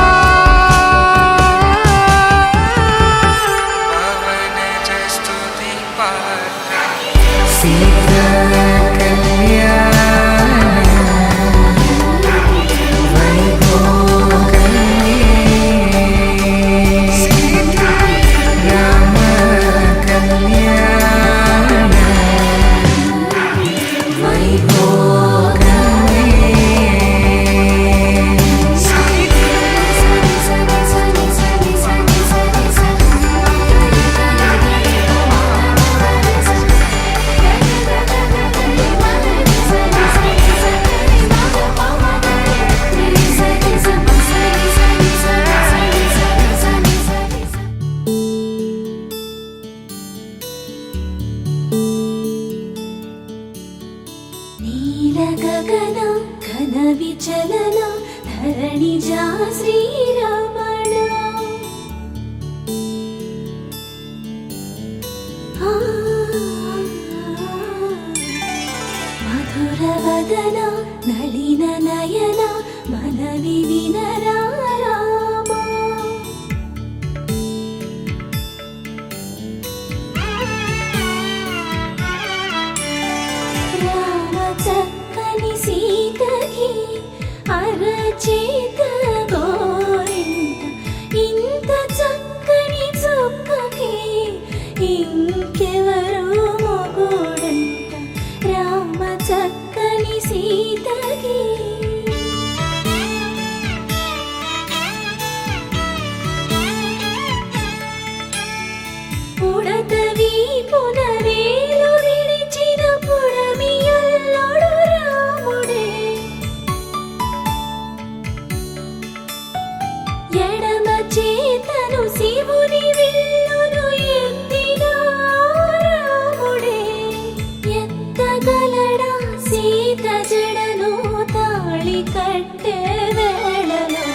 నీల గగన ఘన విచలన ధరణిజా శ్రీరమణ మధుర వదన నళిన నయన మనవి వినరా రామా రామ చక్కని సీతకి అరచేత గోరింట ఇంత చక్కని చుక్కకి ఇంకెవరు మొగుడంట రామ చక్కని సీతకి ఉడతవి పునవేలు విడిచిన పుడమియల్లోడు రాముడే ఎడమ చేతను శివుని విల్లును ఎత్తిన రాముడే ఎత్తగలడా సీత జడను తాళి కట్టే వేళలో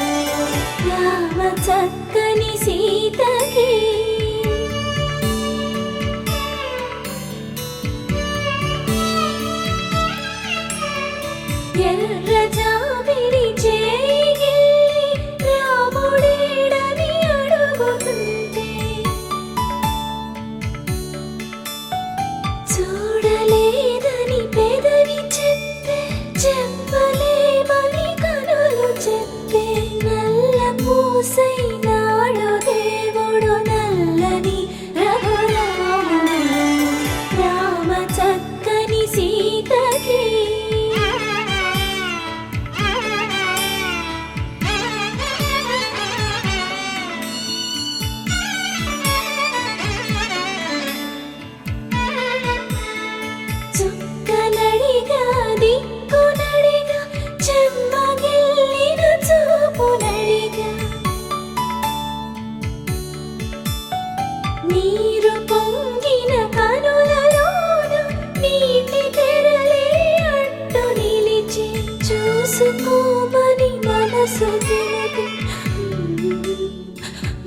రామ చక్కని సీతకి ఎర్ర జాబిలి చేయి రాముడేడని అడుగుతుంటే చూడలేదని పెదవి చెప్పే చెప్పలేమని కనులు చెప్పే నల్ల పూసై నాడు దేవుడు నల్లని రఘురాముడు రామ చక్కని సీతకి చుక్కనడిగా దిక్కునడిగా చెమ్మగిల్లిన చూపునడిగా నీరు పొంగిన కనులలోన నీటి తెరలే అడ్డు నిలిచి చూసుకోమని మనసు తెలిపి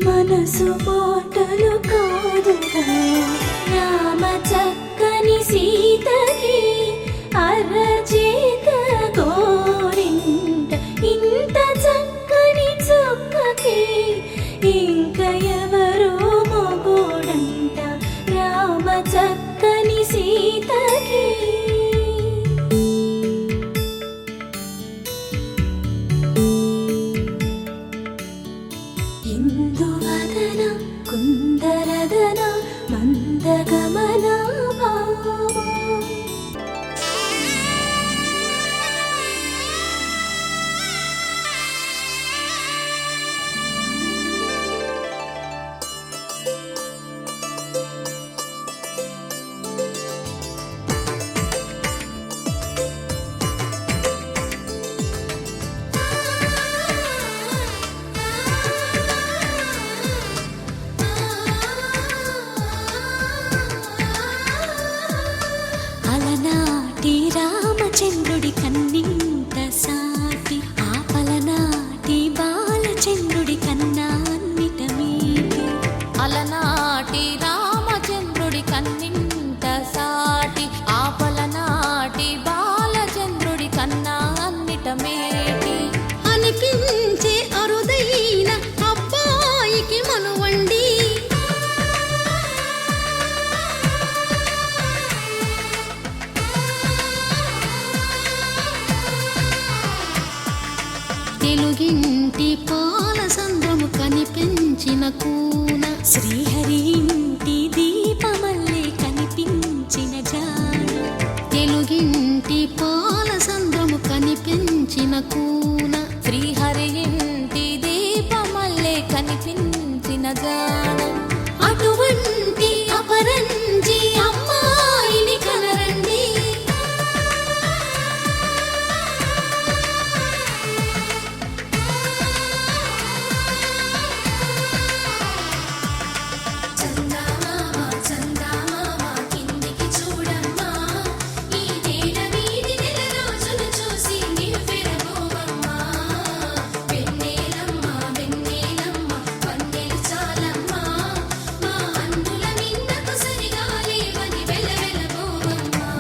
మనసు మాటలు కాదుగా రామ చక్కని సీతకి అరచేత గోరింట ఇంత చక్కని చుక్కకి ఇంక ఎవరు మొగుడంట రామ చక్కని సీతకి ఇందువదన కుందరదన మందగమన భామ తెలుగింటి పాల సంద్రము కనిపించిన కూన శ్రీహరి ఇంటి దీపమల్లే కనిపించిన జాన తెలుగింటి పాల సంద్రము కనిపించిన కూన శ్రీహరి ఇంటి దీపమల్లే కనిపించిన గానం అటువంటి అపరంజి అమ్మాయిని కనరండి చందమామ చందమామ కిందికి చూడమ్మా ఈ నేల వీధి నెల రోజులు చూసి నివ్వెరబోవమ్మా వెన్నెలమ్మ వెన్నెలమ్మ వన్నెలు చాలమ్మా మా అందుల నిన్నకు సరిగా లేవని వెలవెలబోవమ్మా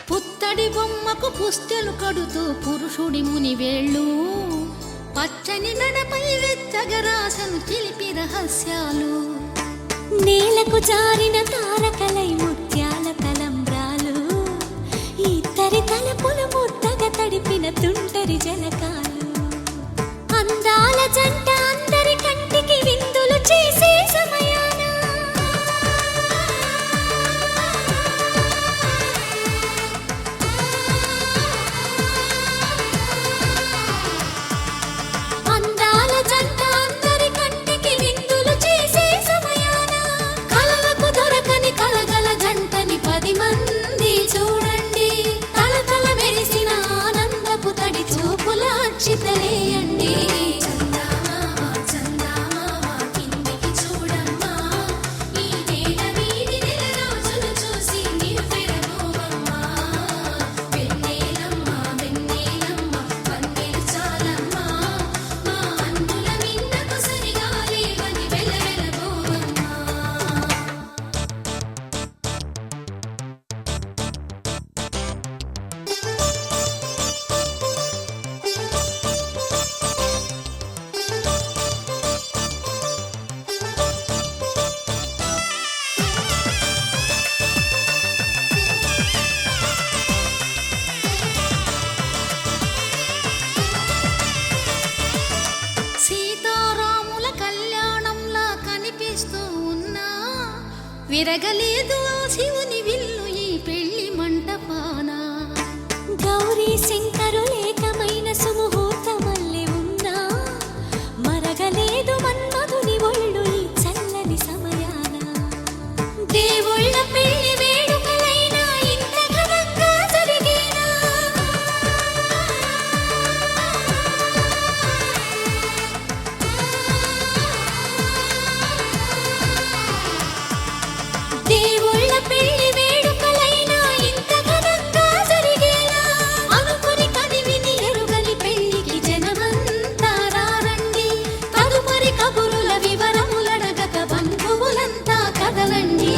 పుత్తడి బొమ్మకు పుస్తెలు కడుతూ పురుషుడి ముని వేళ్ళు పచ్చని నడపై వెచ్చగరాసను చిలిపి రహస్యాలు నేలకు జారిన తారకలై ముత్యాల తలంబ్రాలు ఇద్దరి తలపుల ముద్దగా తడిపిన తుంటరి జలకాలు అందాల జంట అందరి కంటికి విందులు చేసే సమయాన అందాల జంట అందరి కంటికి విందులు చేసే సమయాన కలలకు దొరకని కలగల జంటని 10 మంది చూడండి తలతల మెరిసిన ఆనందపు తడి చూపుల అక్షితలేయండి చందమామ చందమామ కిందికి చూడమ్మా ఈ నేల వీధి నెల రోజులు చూసి నివ్వెరబోవమ్మా వెన్నెలమ్మ వెన్నెలమ్మ వన్నెలు చాలమ్మా మా అందుల నిన్నకు సరిగా లేవని వెలవెలబోవమ్మా సీతారాముల కళ్యాణంలా కనిపిస్తూ ఉన్నా విరగలేదు ఆ శివుని విల్లు ఈ పెళ్లి మంటపాన గౌరీ శంకరులేకమైన సుముహూర్తమల్లె ఉన్నా మరగలేదు మన్మధుని ఒళ్ళు ఈ చల్లని సమయాన దేవుళ్ళ పెళ్లి వేడుకలైనా ఇంత ఘనంగా జరిగేనా దేవుళ్ళ పెళ్లి వేడుకలైనా ఇంత ఘనంగా జరిగేనా అనుకుని కదివిని ఎరుగని పెళ్లికి జనమంతా రారండి తదుపరి కబురుల వివరములడగక బంధువులంతా కదలండి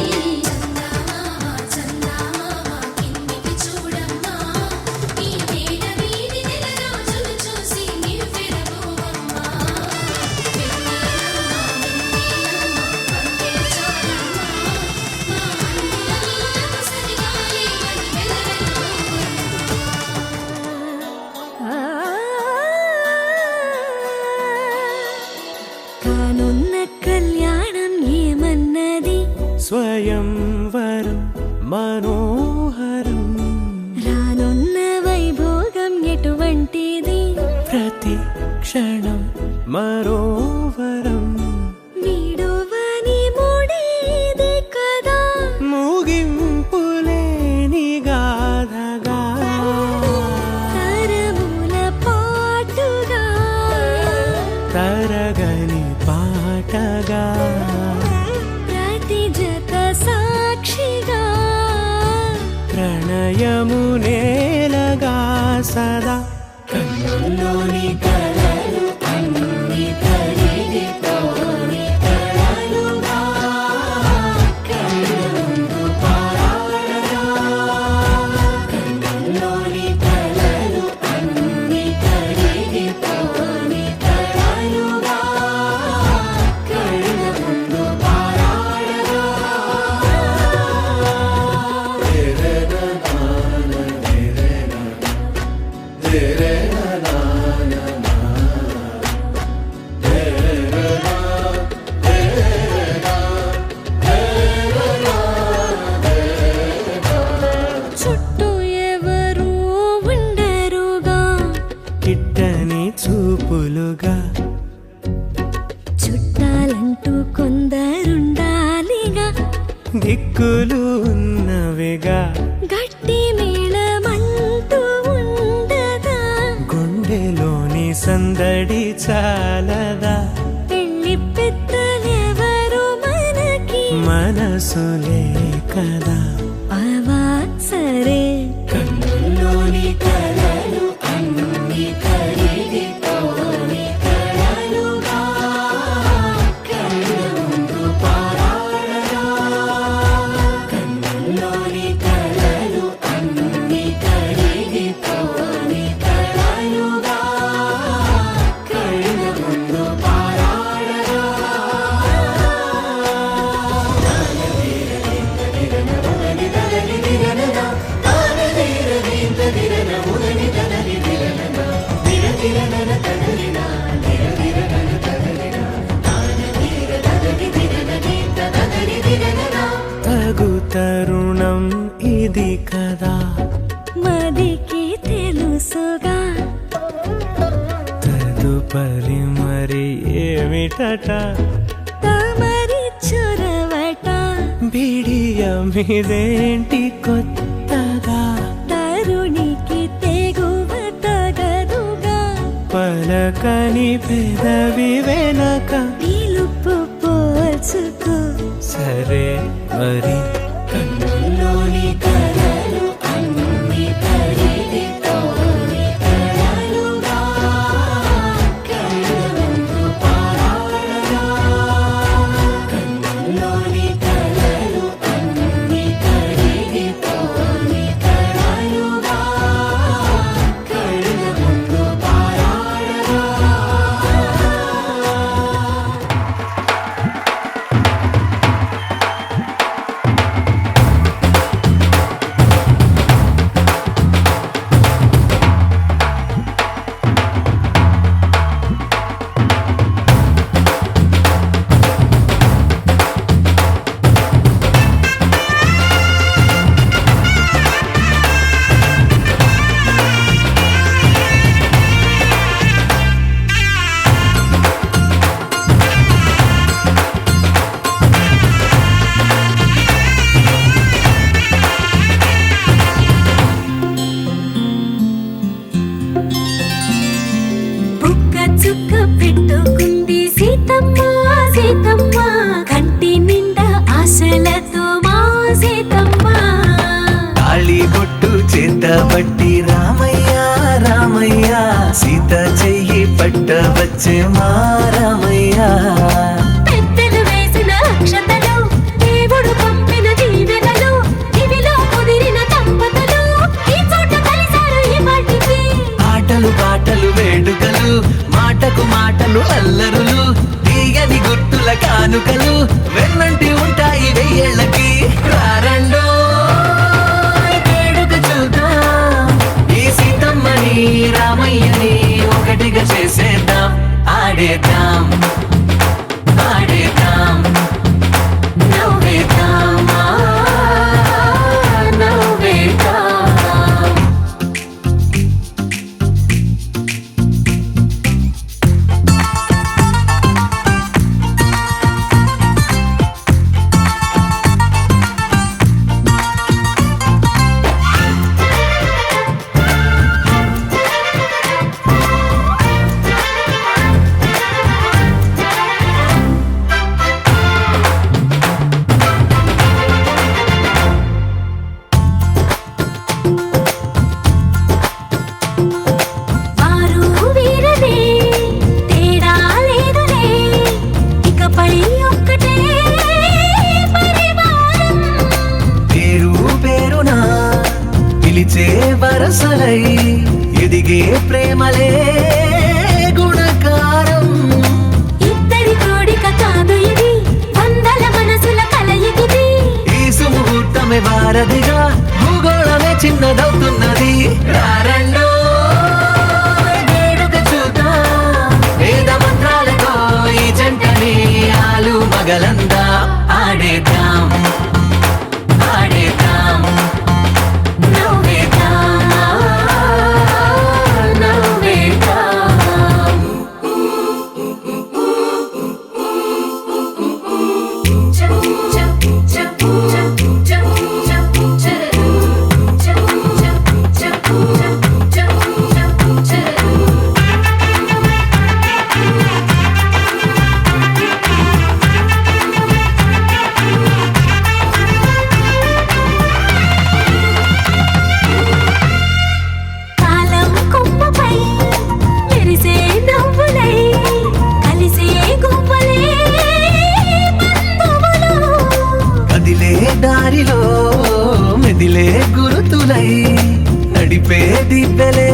చందమామ చందమామ కిందికి చూడమ్మా ఈ నేల వీధి నెల రోజులు చూసి నివ్వెరబోవమ్మా వెన్నెలమ్మ వెన్నెలమ్మ వన్నెలు చాలమ్మా మా అందుల నిన్నకు సరిగా లేవని వెలవెలబోవమ్మా కానున్న కళ్యాణం ఏమన్నది స్వయంవరం మనోహరం రానున్న వైభోగం ఎటువంటిది ప్రతి క్షణం మరోవరం వీడువని ముడేది కదా ముగింపులేని గాథగా తరముల పాటుగా తరగని పాటగా ప్రతి జత సాక్షిగా ప్రణయము నేలగా సదా కన్నుల్లోని కళ అంటూ కొందరుండాలిగా, దిక్కులు ఉన్నవిగా, గట్టి మేళమంటూ ఉండదా, గుండెలోని సందడి చాలదా, పెళ్లి పెద్దలెవరు మనకి, మనసులే కదా. అవా సరే, కన్నుల్లోని కలలు అన్ని కరిగిపోని కలలుగా, కళ్ళ ముందు పారాడగా. కన్నుల్లోని కలలు అన్ని కరిగిపోని కలలుగా, కళ్ళ ముందు పారాడగా. తగు తరుణం ఇది కదా, మదికి తెలుసుగా, తదుపరి మరి ఏమిటట, తమరి చొరవట, బిడియమిదేంటి కొత్తగా, తరుణికి తెగువ తగదుగా, పలకని పెదవి వెనక, పిలుపు పోల్చుకో, సరే మరి. కన్నుల్లోని కలలు అన్ని కరిగిపోని కలలుగా, కళ్ళ ముందు పారాడగా. కన్నుల్లోని కలలు అన్ని కరిగిపోని కలలుగా, కళ్ళ ముందు పారాడగా. బుక్క చుక్క పెట్టుకుంది సీతమ్మ, సీతమ్మ, కంటి నిండా ఆశలతో మా సీతమ్మ. తాళిబొట్టు చేతబట్టి రామయ్య రామయ్య, సీత చెయ్యి పట్టవచ్చే మా రామయ్య. పెద్దలు వేసిన అక్షతలు, దేవుడు పంపిన దీవెనలు, ఇవిలో కుదిరిన దంపతులు ఈ చోట కలిశారు ఈ వాటికి. ఆటలు పాటలు వేడుకలు, మాటకు మాటలు అల్లరులు, తీయని గుర్తుల కానుకలు వెన్నంటి ఉంటాయి వెయ్యేళ్ళకి. రారండో వేడుక చూద్దాం, ఈ సీతమ్మని రామయ్యని ఒకటిగా చేసేద్దాం. ఆడేద్దాం ఆడేద్దాం, నవ్వేద్దాం, నవ్వేద్దాం. వారు వీరనే, తేడా లేదులే, ఇకపై ఒక్కటే పరివారం. పేరు పేరునా పిలిచే వరసలై ఎదిగే ప్రేమలే గుణకారం. ఇద్దరి కోడిక కాదు ఇది, వందల మనసుల కలయికిది. ఈ సుముహూర్తమే వారధిగా, భూగోళమే చిన్నదవుతున్నది. రారండో వేడుక చూద్దాం, వేద మంత్రాలతో ఈ జంటని ఆలు మగలందా. ఆడేద్దాం ఆడేద్దాం, నవ్వేద్దాం, నవ్వేద్దాం. దారిలో మెదిలే గురుతులై నడిపే దివ్వెలే